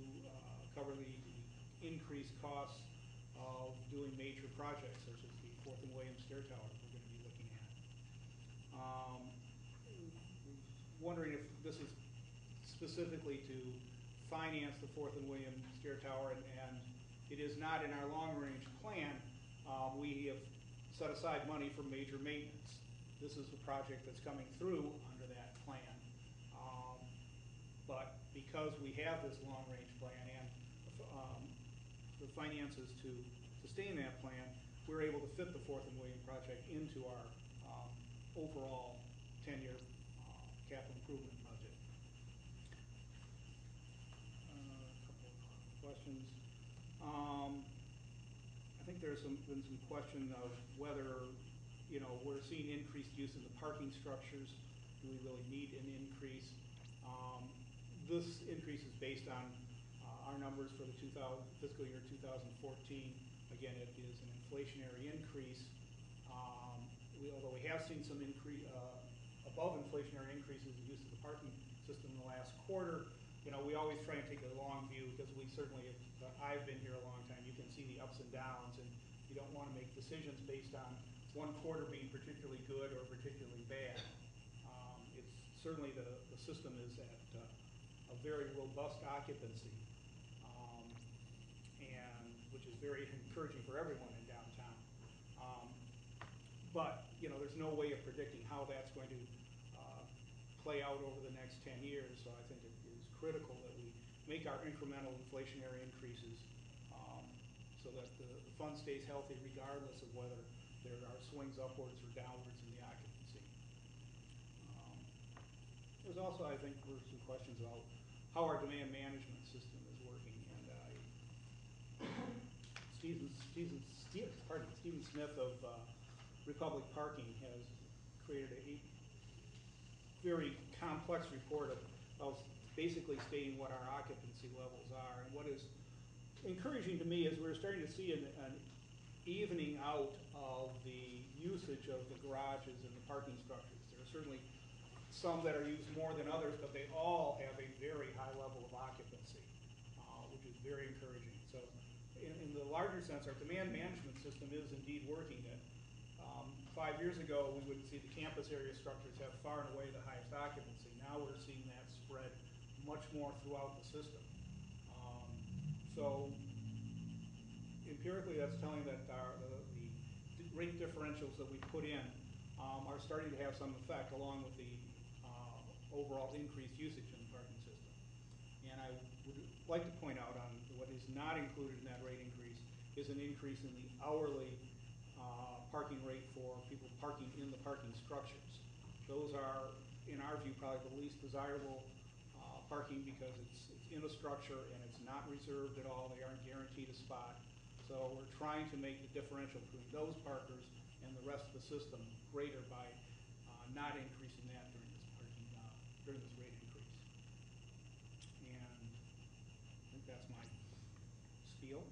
cover the increased costs of doing major projects such as the Fourth and William Stair Tower we're going to be looking at. Wondering if this is specifically to finance the Fourth and William Stair Tower, and it is not in our long-range plan. We have set aside money for major maintenance. This is the project that's coming through under that plan. But because we have this long-range plan and the finances to sustain that plan, we're able to fit the Fourth and William project into our overall 10-year capital improvement budget. A couple of questions. I think there's been some question of whether, we're seeing increased use in the parking structures. Do we really need an increase? This increase is based on our numbers for the fiscal year 2014. Again, it is an inflationary increase. Although we have seen some above inflationary increases in use of the parking system in the last quarter, we always try and take a long view because we certainly, I've been here a long time, you can see the ups and downs, and you don't want to make decisions based on one quarter being particularly good or particularly bad. It's certainly the system is at a very robust occupancy, and which is very encouraging for everyone in downtown. But there's no way of predicting how that's going to play out over the next 10 years. So I think it is critical that we make our incremental inflationary increases so that the fund stays healthy regardless of whether there are swings upwards or downwards in the occupancy. There's also, I think, were some questions about how our demand management system is working, and Stephen Smith of Republic Parking has created a very complex report of basically stating what our occupancy levels are. And what is encouraging to me is we're starting to see an evening out of the usage of the garages and the parking structures. There are certainly some that are used more than others, but they all have a very high level of occupancy, which is very encouraging. So in the larger sense, our demand management system is indeed working. That 5 years ago, we would see the campus area structures have far and away the highest occupancy. Now we're seeing that spread much more throughout the system. So empirically, that's telling that the rate differentials that we put in are starting to have some effect, along with the overall increased usage in the parking system. And I would like to point out on what is not included in that rate increase is an increase in the hourly parking rate for people parking in the parking structures. Those are, in our view, probably the least desirable parking because it's in a structure and it's not reserved at all. They aren't guaranteed a spot. So we're trying to make the differential between those parkers and the rest of the system greater by not increasing that during this rate increase. And I think that's my spiel.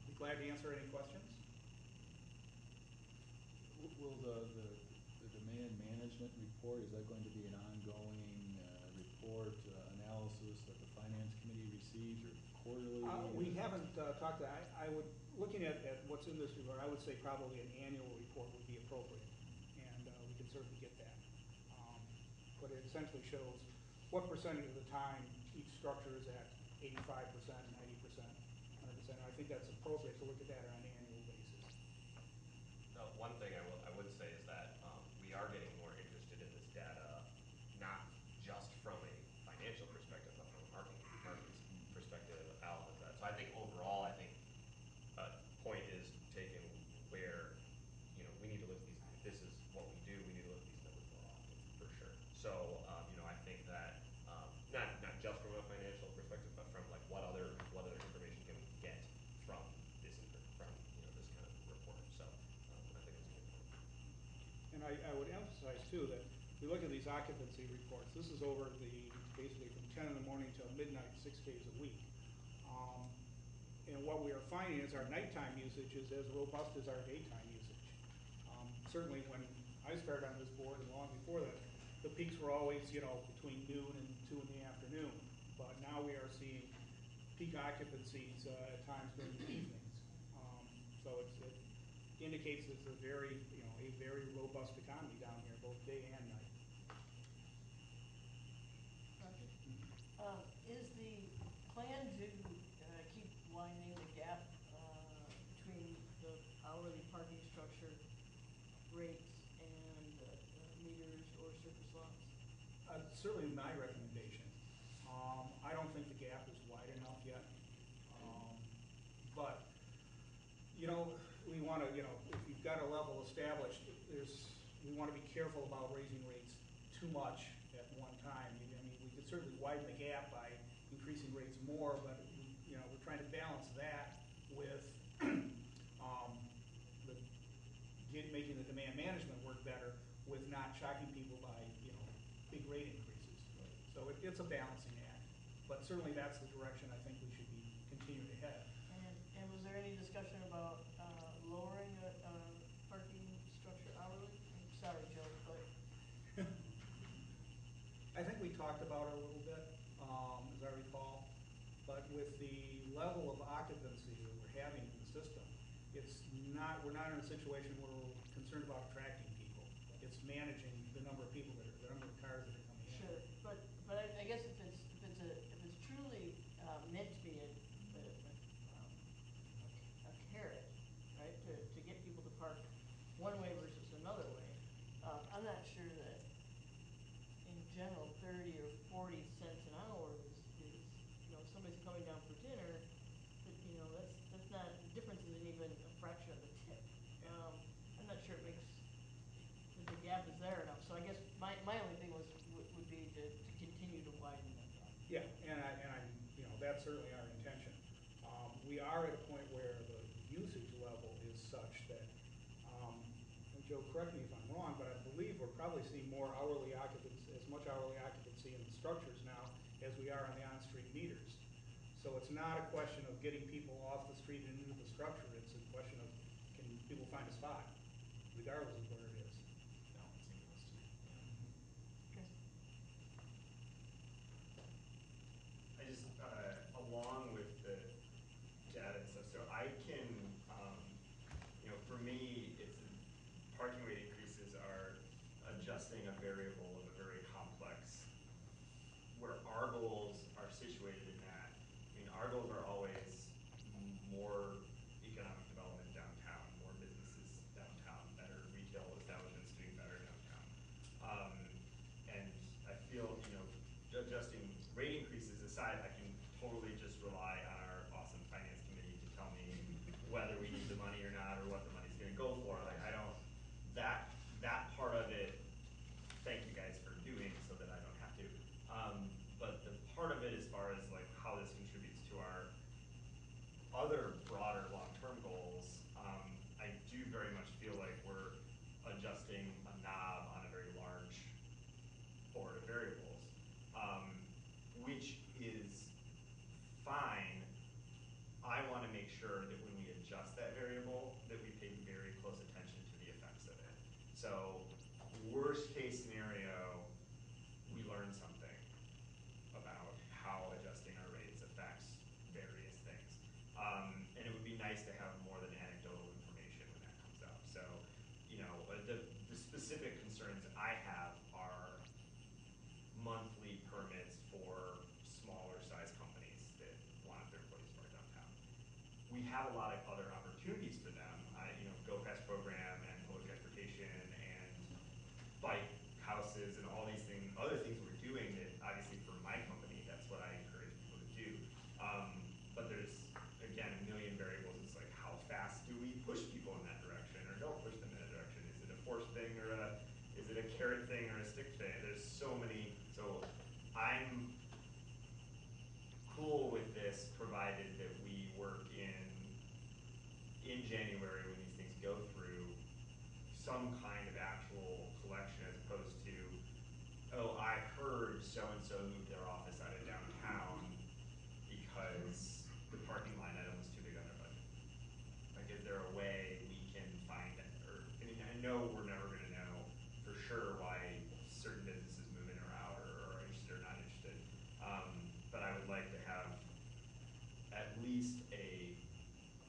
Be glad to answer any questions. Will the demand management report, is that going to be an ongoing report, analysis that the finance committee receives, or quarterly? We haven't talked to, looking at what's in this report, I would say probably an annual report would be appropriate, and we can certainly get that. But it essentially shows what percentage of the time each structure is at 85%, 90%, 100%. I think that's appropriate to look at that on an annual basis. One thing I would say is that we are getting more interested in this data, not just from a financial perspective, but from a marketing perspective. Al has that. So I think overall, point is taken where we need to look at these. If this is what we do, we need to look at these numbers more often, for sure. So I think that not just from a financial perspective, but from like what other information can we get from this kind of report. So I think it's a good point. And I would emphasize too that we look at these occupancy reports. This is over basically from 10 in the morning till midnight, 6 days a week. And what we are finding is our nighttime usage is as robust as our daytime usage. Certainly when I started on this board and long before that, the peaks were always, between noon and 2 in the afternoon. But now we are seeing peak occupancies at times during the evenings. So it indicates it's a very robust economy down here, both day and night. Roger. Is the plan to keep widening the gap between the hourly parking structure rates and meters or surface lots? Certainly my recommendation. You know, we want to, if you've got a level established, we want to be careful about raising rates too much at one time. I mean, we could certainly widen the gap by increasing rates more, but, we're trying to balance that with making the demand management work better with not shocking people by, big rate increases. So it's a balancing act, but certainly that's the direction I think we should be continuing to head. And was there any discussion about lowering a parking structure hourly? I'm sorry, Joe, but I think we talked about it a little bit, as I recall, but with the level of occupancy that we're having in the system, we're not in a situation where we're concerned about attracting people. It's managing the number of people the number of cars that are coming in. sure. But I guess if it's truly meant to be a carrot, right, to get people to park one way versus another way, I'm not sure that in general 30 or 40 cents an hour is if somebody's coming down for dinner, that's not, the difference isn't even a fraction of a tip. I'm not sure it makes, the gap is there enough. So I guess my only thing would be to continue to widen that gap. Yeah, and that's certainly our intention. We are at a point where the usage level is such that, and Joe, correct me if I'm wrong, but I believe we're probably seeing more hourly occupancy, as much hourly occupancy in the structures now as we are on the on-street meters. So it's not a question of getting people off the street and into the structure, it's a question of can people find a spot, regardless of where it is. Balancing those two. Okay. I just, along with the data and stuff, so I can, for me, parking rate increases are adjusting a variable of a very complex, where our goals are situated in that. I mean, our goals are always more economic development downtown, more businesses downtown, better retail establishments doing better downtown. And I feel, adjusting rate increases aside, I can totally just rely on our awesome finance committee to tell me whether we need the money or not, or what the money's gonna go for. Like, I don't, that part of it, thank you guys for doing so that I don't have to. But the part of it as far as like how this contributes to our other broader long-term goals, I do very much feel like we're adjusting a knob on a very large board of variables, which is fine. I wanna make sure that when we adjust that variable, that we pay very close attention to the effects of it. So, worst case scenario, we learn something about how adjusting our rates affects various things. And it would be nice to have more than anecdotal information when that comes up. So, the specific concerns I have are monthly permits for smaller size companies that want their employees to work downtown. We have a lot of other opportunities for them, Go Fast program and public transportation and bike houses and all these things, other things we're doing that obviously for my company, that's what I encourage people to do. But there's, again, a million variables. It's like, how fast do we push people in that direction or don't push them in that direction? Is it a force thing or is it a carrot thing or a stick thing? There's so many, so I'm cool with this provided that we work in January when these things go through some kind of actual collection as opposed to, oh, I heard so-and-so moved their office out of downtown because the parking line item was too big on their budget. Like, is there a way we can find it? I know we're never gonna know for sure why certain businesses move in or out or are interested or not interested. But I would like to have at least a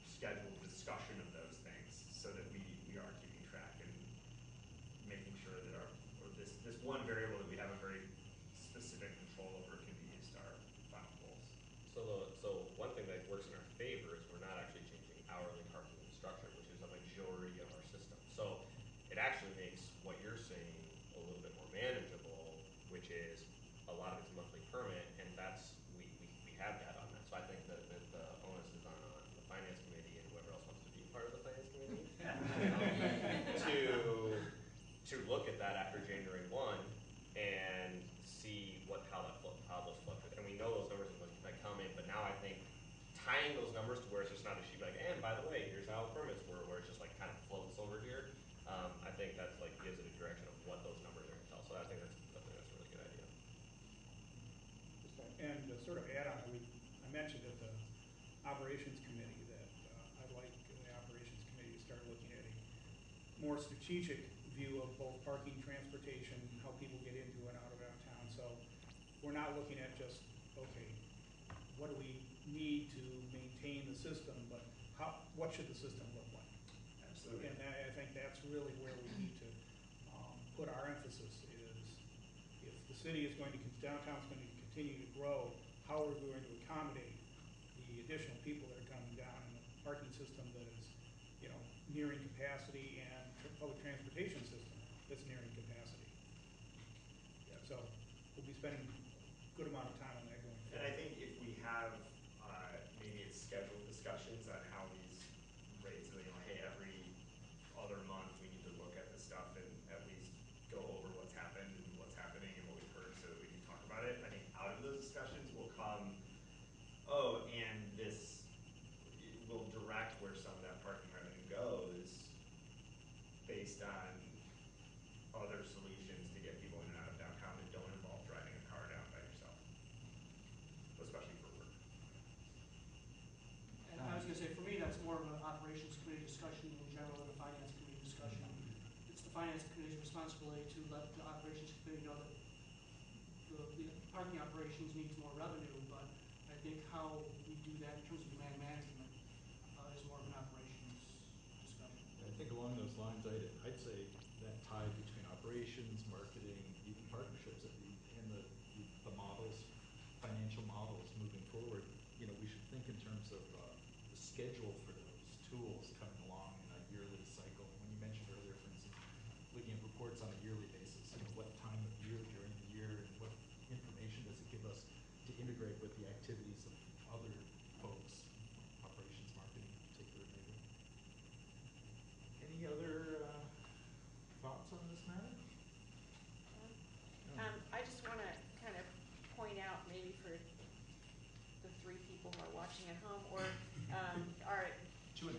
scheduled discussion of those things so that we are keeping track and making sure that this one variable that we have a very specific control over can be used to our final goals. So one thing that works in our favor is we're not actually changing hourly parking structure, which is a majority of our system. So it actually makes what you're saying a little bit more manageable, which is a lot of it's monthly permit, and that's, we have that on that. So I think that the onus is on the finance committee and whoever else wants to be part of the think that like gives it a direction of what those numbers are gonna tell, so I think that's a really good idea. And to sort of add on, I mentioned at the operations committee that I'd like the operations committee to start looking at a more strategic view of both parking, transportation, how people get into and out of downtown. So we're not looking at just, okay, what do we need to maintain the system, but what should the system look like? Absolutely. And I think that's really where we need to put our emphasis is, if the city is going to, downtown's going to continue to grow, how are we going to accommodate the additional people that are coming down in a parking system that is, nearing capacity, and public transportation system that's nearing capacity. Yeah, so we'll be spending a good amount of time on that going forward. And I think if we have, maybe it's scheduled discussions on how these rates, hey, every other month we need to look at this stuff and at least go over what's happened and what's happening and what we've heard so that we can talk about it. I think out of those discussions will come, and this will direct where some of that parking revenue goes based on other solutions to get people in and out of downtown that don't involve driving a car down by yourself, especially for work. And I was gonna say, for me, that's more of an operations committee discussion in general than a finance committee discussion. It's the finance committee's responsibility to let the operations committee know that the parking operations needs more revenue, but I think how we do that in terms of demand management is more of an operations discussion. I think along those lines, I'd say that tie between operations, marketing, even partnerships, and the models, financial models moving forward, we should think in terms of the schedule for those tools coming along in a yearly cycle. When you mentioned earlier, for instance, looking at reports on a yearly basis, what time of year during the year and what information does it give us to integrate with the activities of other folks, operations, marketing in particular, maybe. Any other thoughts on this matter? I just want to kind of point out, maybe for the three people who are watching at home, or are 2.5.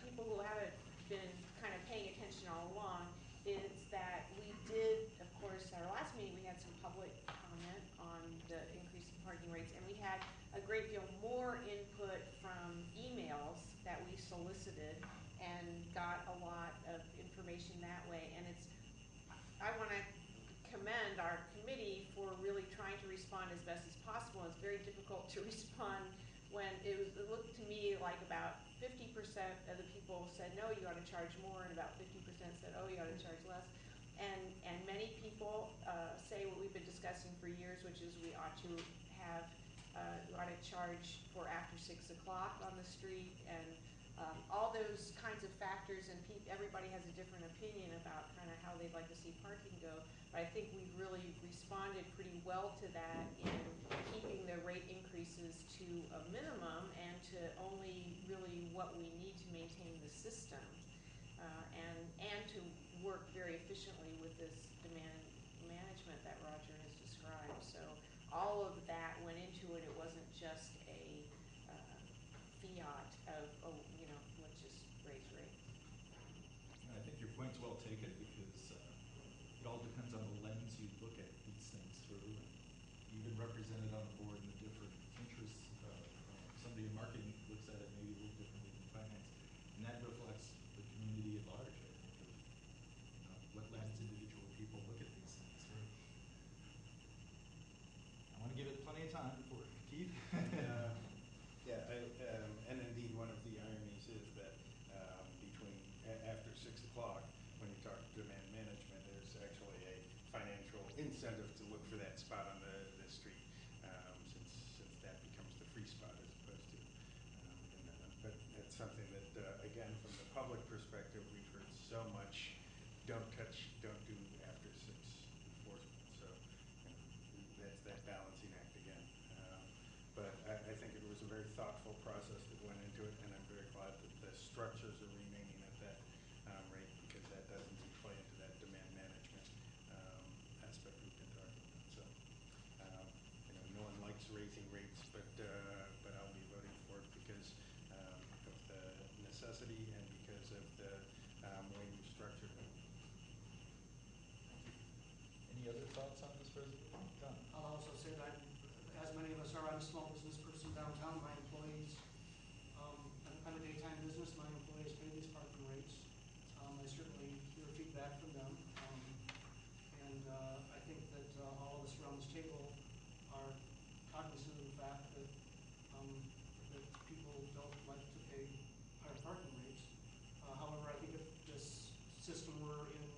people who haven't been kind of paying attention all along, is that we did, of course, our last meeting, we had some public comment on the increase in parking rates, and we had a great deal more input from emails that we solicited and got a lot of information that way. And I want to commend our committee for really trying to respond as best as possible. It's very difficult to respond when it looked to me like about 50% of the people said, no, you ought to charge more, and about 50% said, oh, you ought to charge less. And many people say what we've been discussing for years, which is we ought to charge for after 6 o'clock on the street, and all those kinds of factors, and everybody has a different opinion about kind of how they'd like to see parking go. But I think we've really responded pretty well to that in keeping the rate increases to a minimum and to only really what we need to maintain the system, and to work very efficiently with this demand management that Roger has described. So all of that went into it. It wasn't just a fiat of, let's just raise rates. I think your point's well taken, because it all depends on the lens you look at these things through, and even represented on the board in the different interests. Somebody in marketing looks at it maybe a little differently than finance, and that reflects the community at large, I think, of what lens individual people look at these things through. I want to give it plenty of time before Keith. And indeed, one of the ironies is that after 6 o'clock, when you talk demand management, there's actually a financial incentive to look for that spot on the street, since that becomes the free spot as opposed to. But it's something that, again, from the public perspective, we've heard so much, don't do after 6 enforcement. So that's that balancing act again. But I think it was a very thoughtful process that went into it, and I'm very glad that the structures are remaining at that rate, because that does indeed play into that demand management aspect we've been talking about. So, no one likes raising rates, but I'll be voting for it because of the necessity and because of the way we've structured thoughts on this resolution? Done. I'll also say that, as many of us are, I'm a small business person downtown, my employees, I'm a daytime business, my employees pay these parking rates. I certainly hear feedback from them, and I think that all of us around this table are cognizant of the fact that, that people don't like to pay higher parking rates. However, I think if this system were in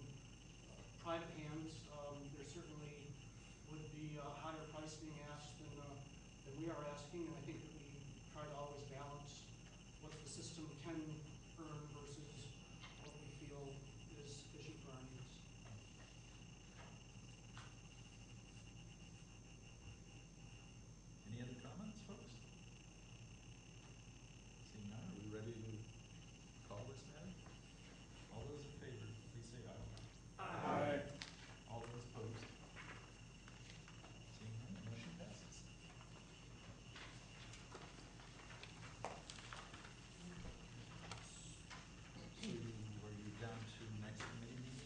private hands, there certainly would be a higher price being asked than we are asking, and I think that we try to always balance what the system can earn versus what we feel is sufficient for our needs. Any other comments, folks? Seeing none, are we ready to call this matter? All those in favor, please say aye. Aye. All those opposed? Seeing none, the motion passes. So are you down to next committee meeting?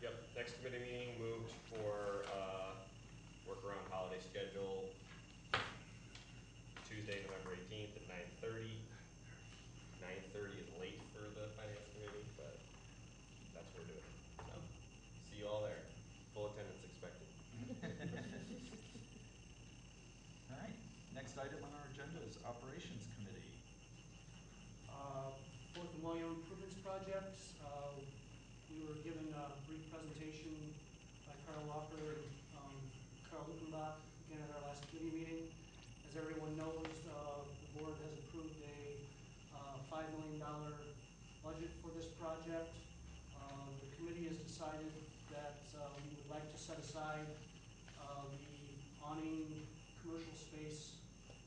Yep, next committee meeting moved for, work around holiday schedule, Tuesday, November 18th at 9:30. 9:30 is late for the finance committee, but that's what we're doing. So, see you all there. Full attendance expected. All right, next item on our agenda is Operations Committee. Fourth and William Improvements Project, we were given a brief presentation by Carl Walker and Carl Lukenbach again at our last committee meeting. As everyone knows, the board has approved a $5 million budget for this project. The committee has decided that we would like to set aside the awning commercial space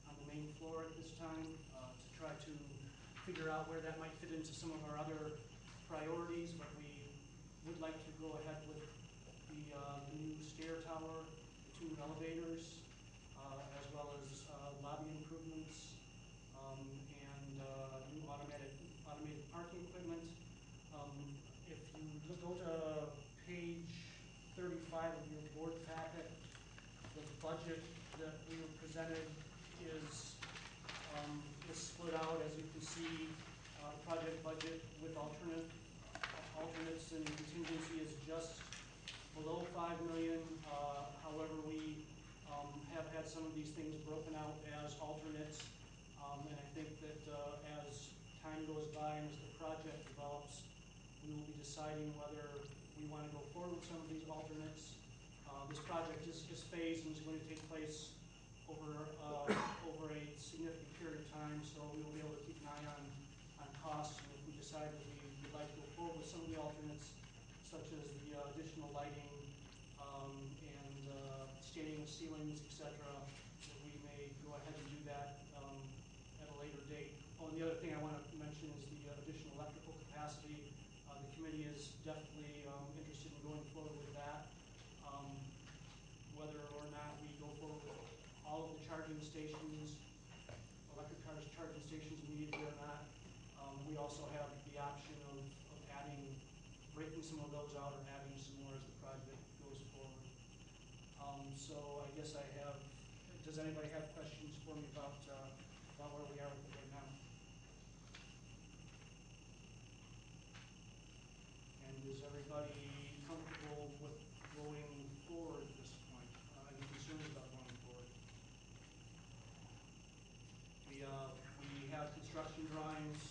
on the main floor at this time to try to figure out where that might fit into some of our other priorities, but we would like to go ahead with the new stair tower, the 2 elevators, as well as lobby improvements, and new automated parking equipment. If you go to page 35 of your board packet, the budget that we were presented is split out, as you can see. The project budget with alternates and contingency is just below $5 million. However, we have had some of these things broken out as alternates, and I think that as time goes by and as the project develops, we will be deciding whether we want to go forward with some of these alternates. This project is phased and is going to take place over a significant period of time, so we will be able to keep an eye on costs. And if we decide that we would like to go forward with some of the alternates, such as the additional lighting and staining of ceilings, etc., that we may go ahead and do that at a later date. Oh, and the other thing I want to mention is the additional electrical capacity. The committee is definitely interested in going forward with that. Whether or not we go forward with all of the charging stations, electric cars charging stations immediately or not, we also have the option of breaking some of those out or adding some more as the project goes forward. So I guess does anybody have questions for me about where we are with it right now? And is everybody comfortable with going forward at this point? Any concerns about going forward? We have construction drawings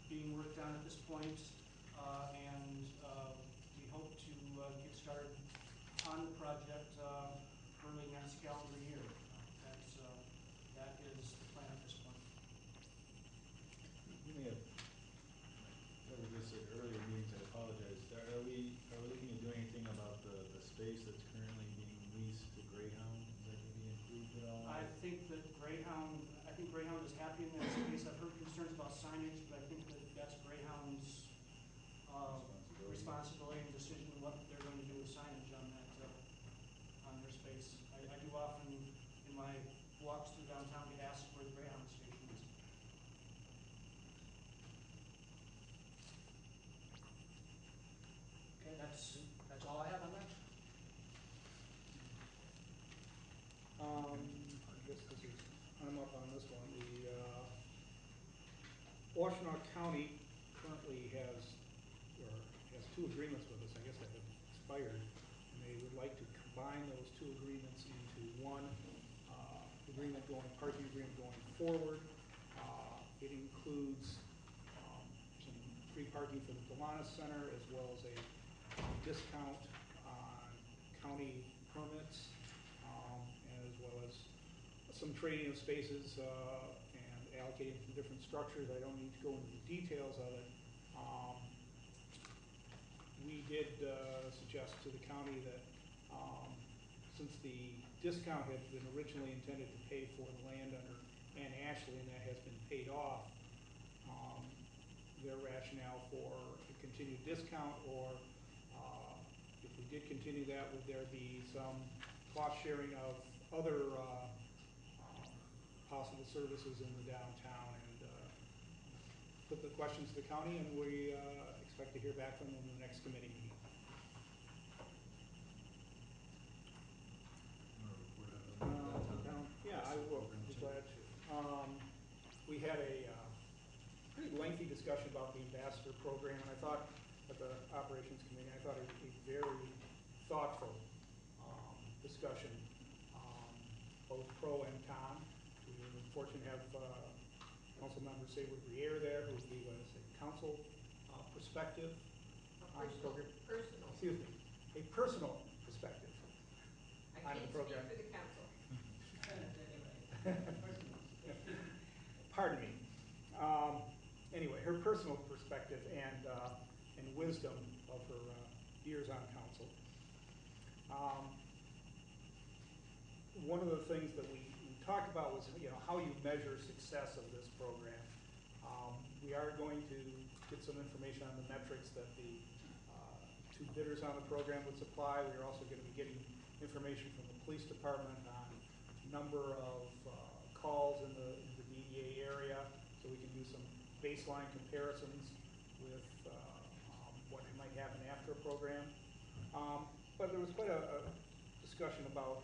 being worked on at this point, and we hope to get started on the project early next calendar year. That is the plan at this point. We may have covered this at earlier meetings, I apologize. Are we looking at doing anything about the space that's currently being leased to Greyhound? Is that going to be improved at all? I think Greyhound is happy in that space. I've heard concerns about signage, but I think that that's Greyhound's responsibility and decision what they're going to do with signage on their space. I do often, in my walks through downtown, get asked where the Greyhound station is. Okay, that's all I have on that. Washtenaw County currently has 2 agreements with us, I guess that have expired, and they would like to combine those 2 agreements into one parking agreement going forward. It includes some free parking for the Kiwanis Center, as well as a discount on county permits, as well as some trading of spaces and allocating from different structures. I don't need to go into the details of it. We did suggest to the county that since the discount had been originally intended to pay for the land under Ann Ashley, and that has been paid off, their rationale for a continued discount, or if we did continue that, would there be some cost sharing of other possible services in the downtown, and put the questions to the county, and we expect to hear back from them in the next committee meeting. Yeah, I will be glad to. We had a pretty lengthy discussion about the ambassador program, and I thought at the operations committee, a very thoughtful discussion, both pro and con. We were fortunate to have council member Sabre Briere there, who gave us a council perspective on the program. Personal. Excuse me, a personal perspective on the program. I can't speak for the council. Pardon me. Anyway, her personal perspective and wisdom of her years on council. One of the things that we talked about was, how you measure success of this program. We are going to get some information on the metrics that the 2 bidders on the program would supply. We are also going to be getting information from the police department on number of calls in the DDA area, so we can do some baseline comparisons with what might happen after a program. But there was quite a discussion about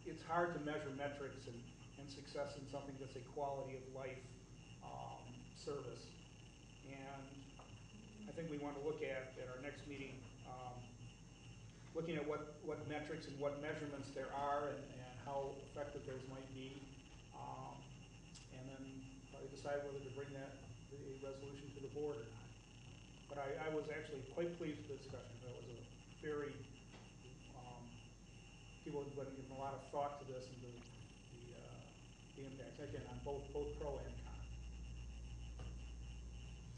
it's hard to measure metrics and success in something that's a quality of life service. And I think we want to look at our next meeting, looking at what metrics and what measurements there are and how effective those might be, and then probably decide whether to bring the resolution to the board or not. But I was actually quite pleased with the discussion. It was a very, people have been giving a lot of thought to this and the impacts, again, on both pro and con.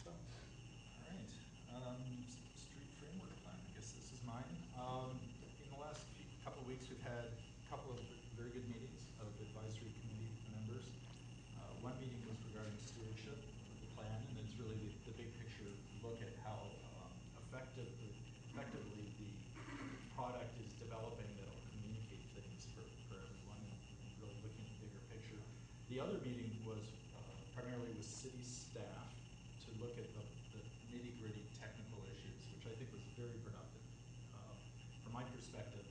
So. All right. Street framework plan, I guess this is mine. In the last couple of weeks, we've had a couple of very good meetings of advisory committee members. One meeting was regarding stewardship of the plan, and it's really the big picture look at how effectively the product is developing that will communicate things for everyone, and really looking at the bigger picture. The other meeting was primarily with city staff to look at the nitty-gritty technical issues, which I think was very productive. From my perspective,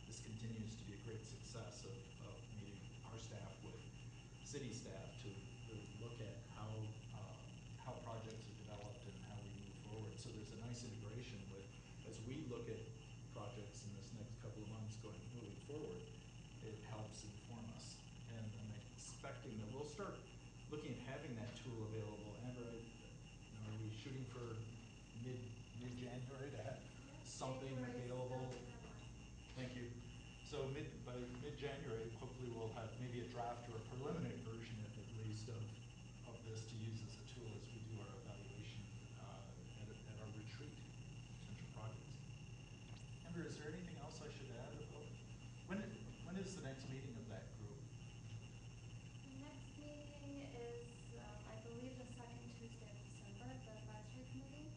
this continues to be a great success of meeting our staff with city staff to really look at how projects are developed and how we move forward. So there's a nice integration with, as we look at projects in this next couple of months moving forward, it helps inform us. And I'm expecting that we'll start looking at having that tool available. Amber, are we shooting for mid-January to have something available? Thank you. So by mid-January, hopefully we'll have maybe a draft or a preliminary version at least of this to use as a tool as we do our evaluation at our retreat, potential projects. Amber, is there anything else I should add about when is the next meeting of that group? The next meeting is, I believe, the second Tuesday of December, the advisory committee.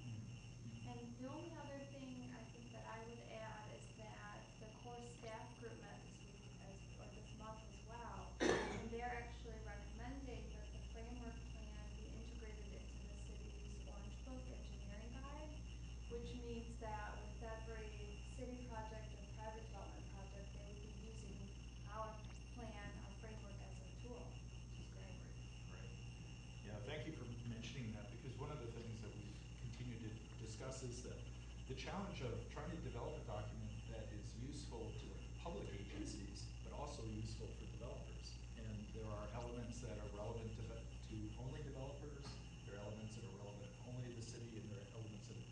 And the only other thing I think that I would add is that the core staff group met this week, or this month as well. And discusses the challenge of trying to develop a document that is useful to public agencies, but also useful for developers. And there are elements that are relevant to only developers, there are elements that are relevant only to the city, and there are elements that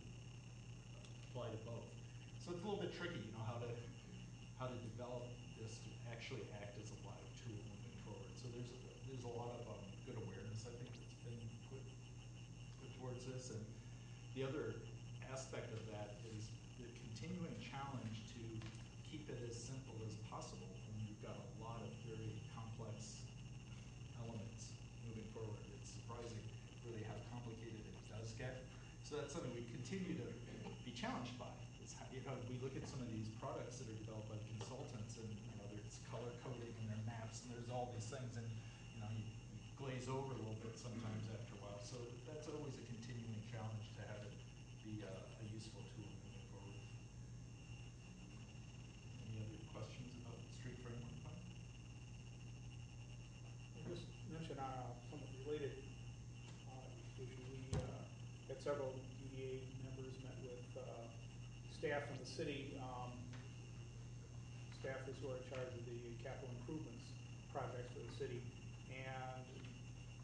apply to both. So it's a little bit tricky, how to develop this to actually act as a live tool moving forward. So there's a lot of good awareness, I think, that's been put towards this. And the other aspect of that is the continuing challenge to keep it as simple as possible when you've got a lot of very complex elements moving forward. It's surprising really how complicated it does get. So that's something we continue to be challenged by. Is how, we look at some of these products that are developed by consultants, and there's color coding and there are maps and there's all these things, and you glaze over a little bit sometimes after a while. So that's always a continuing challenge to have it be a useful tool moving forward. Any other questions about the street framework plan? I just mention on a somewhat related issue, we had several DDA members met with staff from the city, staffers who are in charge of the capital improvements projects for the city, and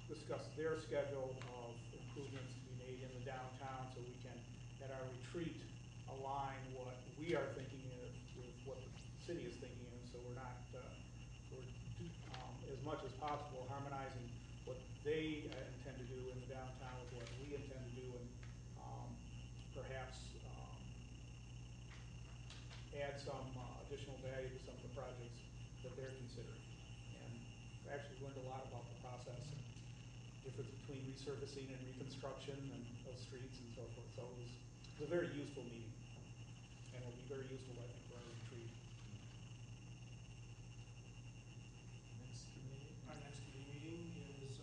discussed their schedule of improvements to be made in the downtown, so we can, at our retreat, align what we are thinking of with what the city is thinking of, so we're not, as much as possible, harmonizing what they intend to do in the downtown with what we intend to do, and perhaps add some additional value to some of the projects that they're considering. And I actually learned a lot about the process and difference between resurfacing and reconstruction and those streets and so forth. So it was a very useful meeting, and will be very useful, I think, for our retreat. Our next committee meeting is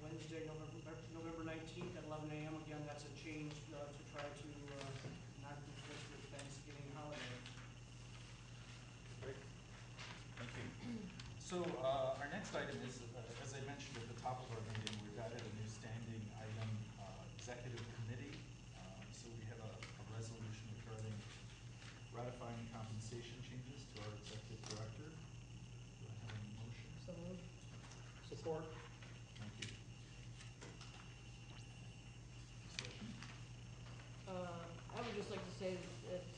Wednesday, November 19th at 11 a.m. Again, that's a change to try to not conflict with Thanksgiving holiday. Great. Thank you. So our next item is, as I mentioned at the top of our meeting, we've added a new standing item, executive committee. So we have a resolution regarding ratifying compensation changes to our executive director. Do I have a motion? So moved. Support. Thank you. Discussion? I would just like to say that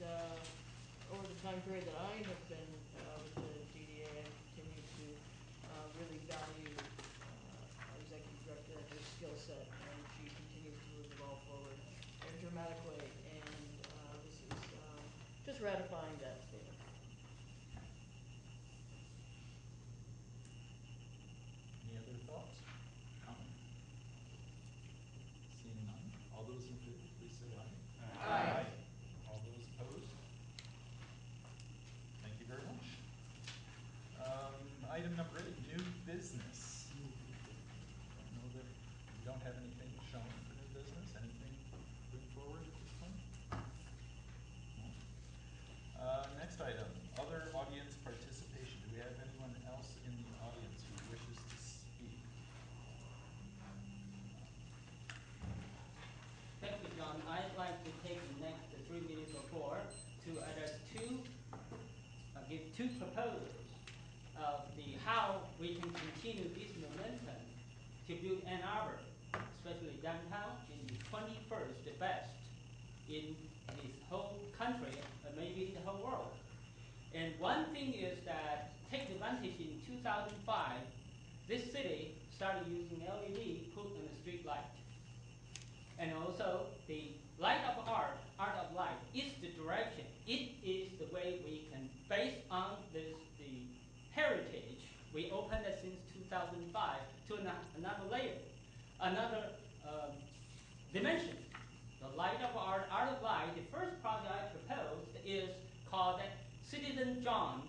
over the time period that I have been with the DDA, I continue to really value our executive director and her skill set, and she continues to move the ball forward in a dramatic way, and this is just ratifying that statement. Any other thoughts? Comment? Seeing none, all those in favor, please say aye. Aye. All those opposed? Thank you very much. Item number 8, new business. I know that we don't have anything shown for new business. Anything bring forward at this point? No? Next item, other audience participation. Do we have anyone else in the audience who wishes to speak? Thank you, John. I'd like to take the next 3 minutes or 4 to address give two proposals of how we can continue this momentum to build Ann Arbor, especially downtown, in the 21st best in this whole country, maybe in the whole world. And one thing is that take advantage in 2005, this city started using LED put on the street light. And also the light of art of life is the direction. It is the way we can, based on the heritage, we opened it since 2005 to another layer, another dimension. The light of art of life, the first project I proposed is called Citizen John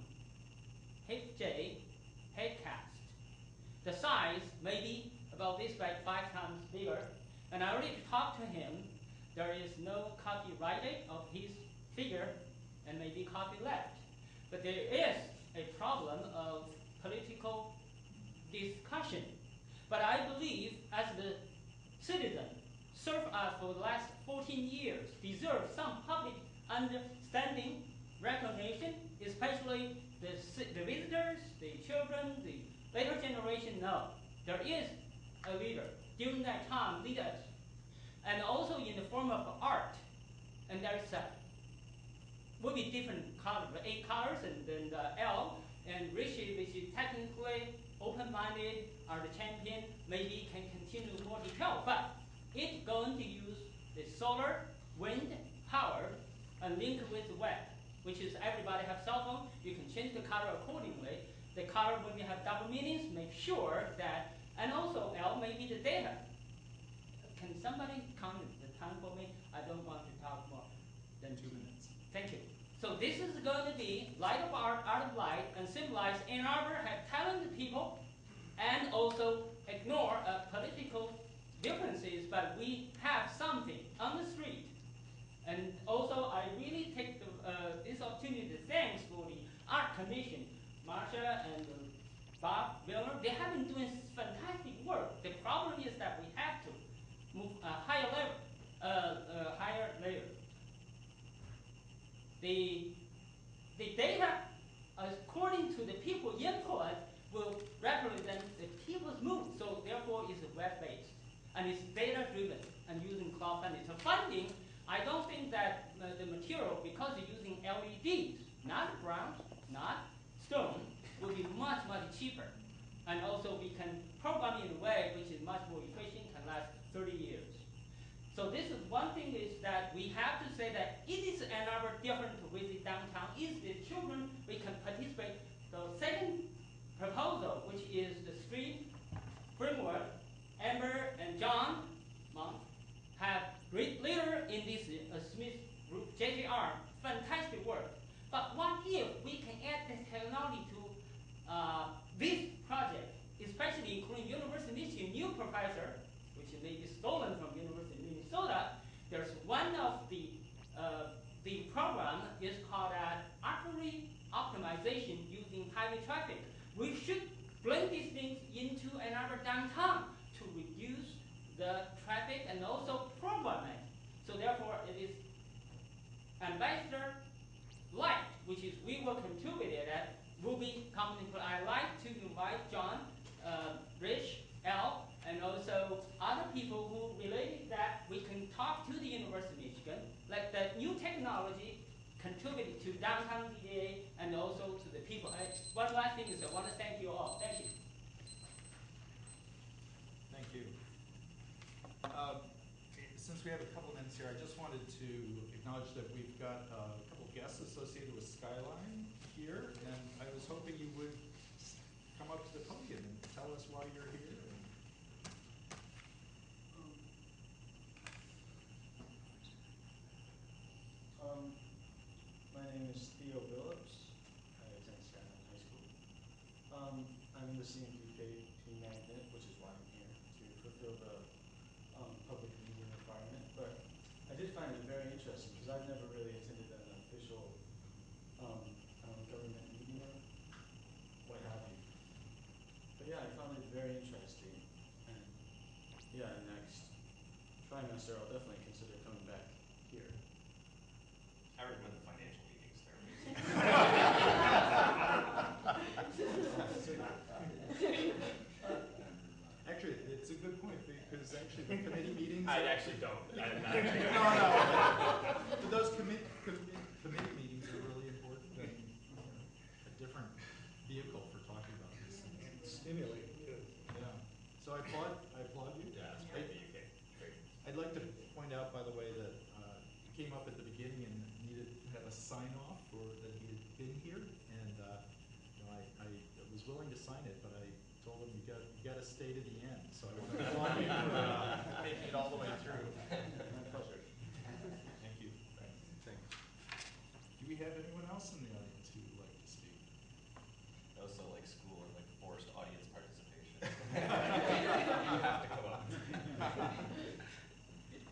J. Headcast. The size may be about this big, 5 times bigger. And I already talked to him. There is no copyrighted of his figure and maybe copyleft. But there is a problem of political discussion. But I believe as the citizen, serve us for the last 14 years deserve some public understanding, recognition, especially the visitors, the children, the later generation know there is a leader during that time lead us. And also in the form of art. And there's will be different colors, 8 colors, and then the L and Rishi, which is technically open-minded, are the champion, maybe can continue more detail, but it's going to use the solar, wind power, and link with the web, which is everybody have cell phone, you can change the color accordingly. The color when you have double meanings, make sure that, and also L may be the data. Can somebody count the time for me? I don't want to talk more than 2 minutes. Thank you. So this is going to be light of art, art of light, and symbolize Ann Arbor have talented people, and also ignore political differences, but we have something on the street. And also, I really take this opportunity to thank for the Art Commission, Marsha and Bob Miller. They have been doing fantastic work. The problem is that we have to move higher level, higher layer. The data, according to the people input, will represent the people's mood. So therefore, it's web-based and it's data-driven and using cloud funding. So funding, I don't think that the material, because you're using LEDs, not brown, not stone, will be much, much cheaper. And also we can program it in a way which is much more efficient, can last 30 years. So this is one thing is that we have to say that it is Ann Arbor different with the downtown, is the children, we can participate. The second proposal, which is the street framework, Amber and John Monk have great leader in this Smith group, JJR, fantastic work. But what if we can add this technology to this project, especially including University of Michigan new professor, which may be stolen from University of Minnesota. There's one of the program is called artery optimization using highway traffic. We should bring these things into Ann Arbor downtown to reduce the traffic and also program it. So therefore, it is Ambassador Light, which is we will contribute it at, will be coming. But I like to invite John, Rich, Al, and also other people who related that we can talk to the University of Michigan, like the new technology contributed to downtown DDA and also to the people. One last thing is I want to thank you all. Thank you. Thank you. Since we have a couple minutes here, I just wanted to acknowledge that we've got a couple guests associated with Skyline here, and I was hoping you would come up to the podium and tell us why you're here. My name is Theo Phillips. I attend Skyline High School. I'm the CMP magnet, which is why I'm here, to fulfill the public meeting requirement. But I did find it very interesting because I've never really attended an official government meeting or what have you. But yeah, I found it very interesting. And yeah, next trimester I'll definitely consider coming back here. I recommend the financial meetings there. Actually, it's a good point because actually the committee meetings. I actually don't. I'm not no. But those committee meetings are really important and a different vehicle for talking about these things. Stimulating. Yeah. So I applaud you. Yeah, it's great that you came. Great. I'd like to point out, by the way, that he came up at the beginning and needed to have a sign off for that he had been here, and I was willing to sign it, but I told him you got to stay to the end. So I want to applaud you for making it all the way through. My pleasure. Thank you. Thanks. Do we have anyone else in the audience who would like to speak? That was so like school and like forced audience participation. You have to come up.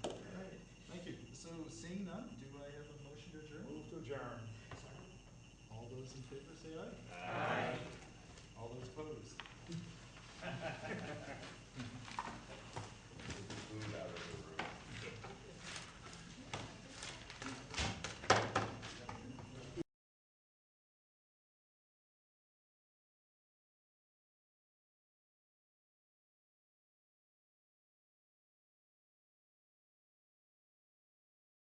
All right. Thank you. So seeing none, do I have a motion to adjourn? Move to adjourn. All those in favor say aye. Aye. All those opposed?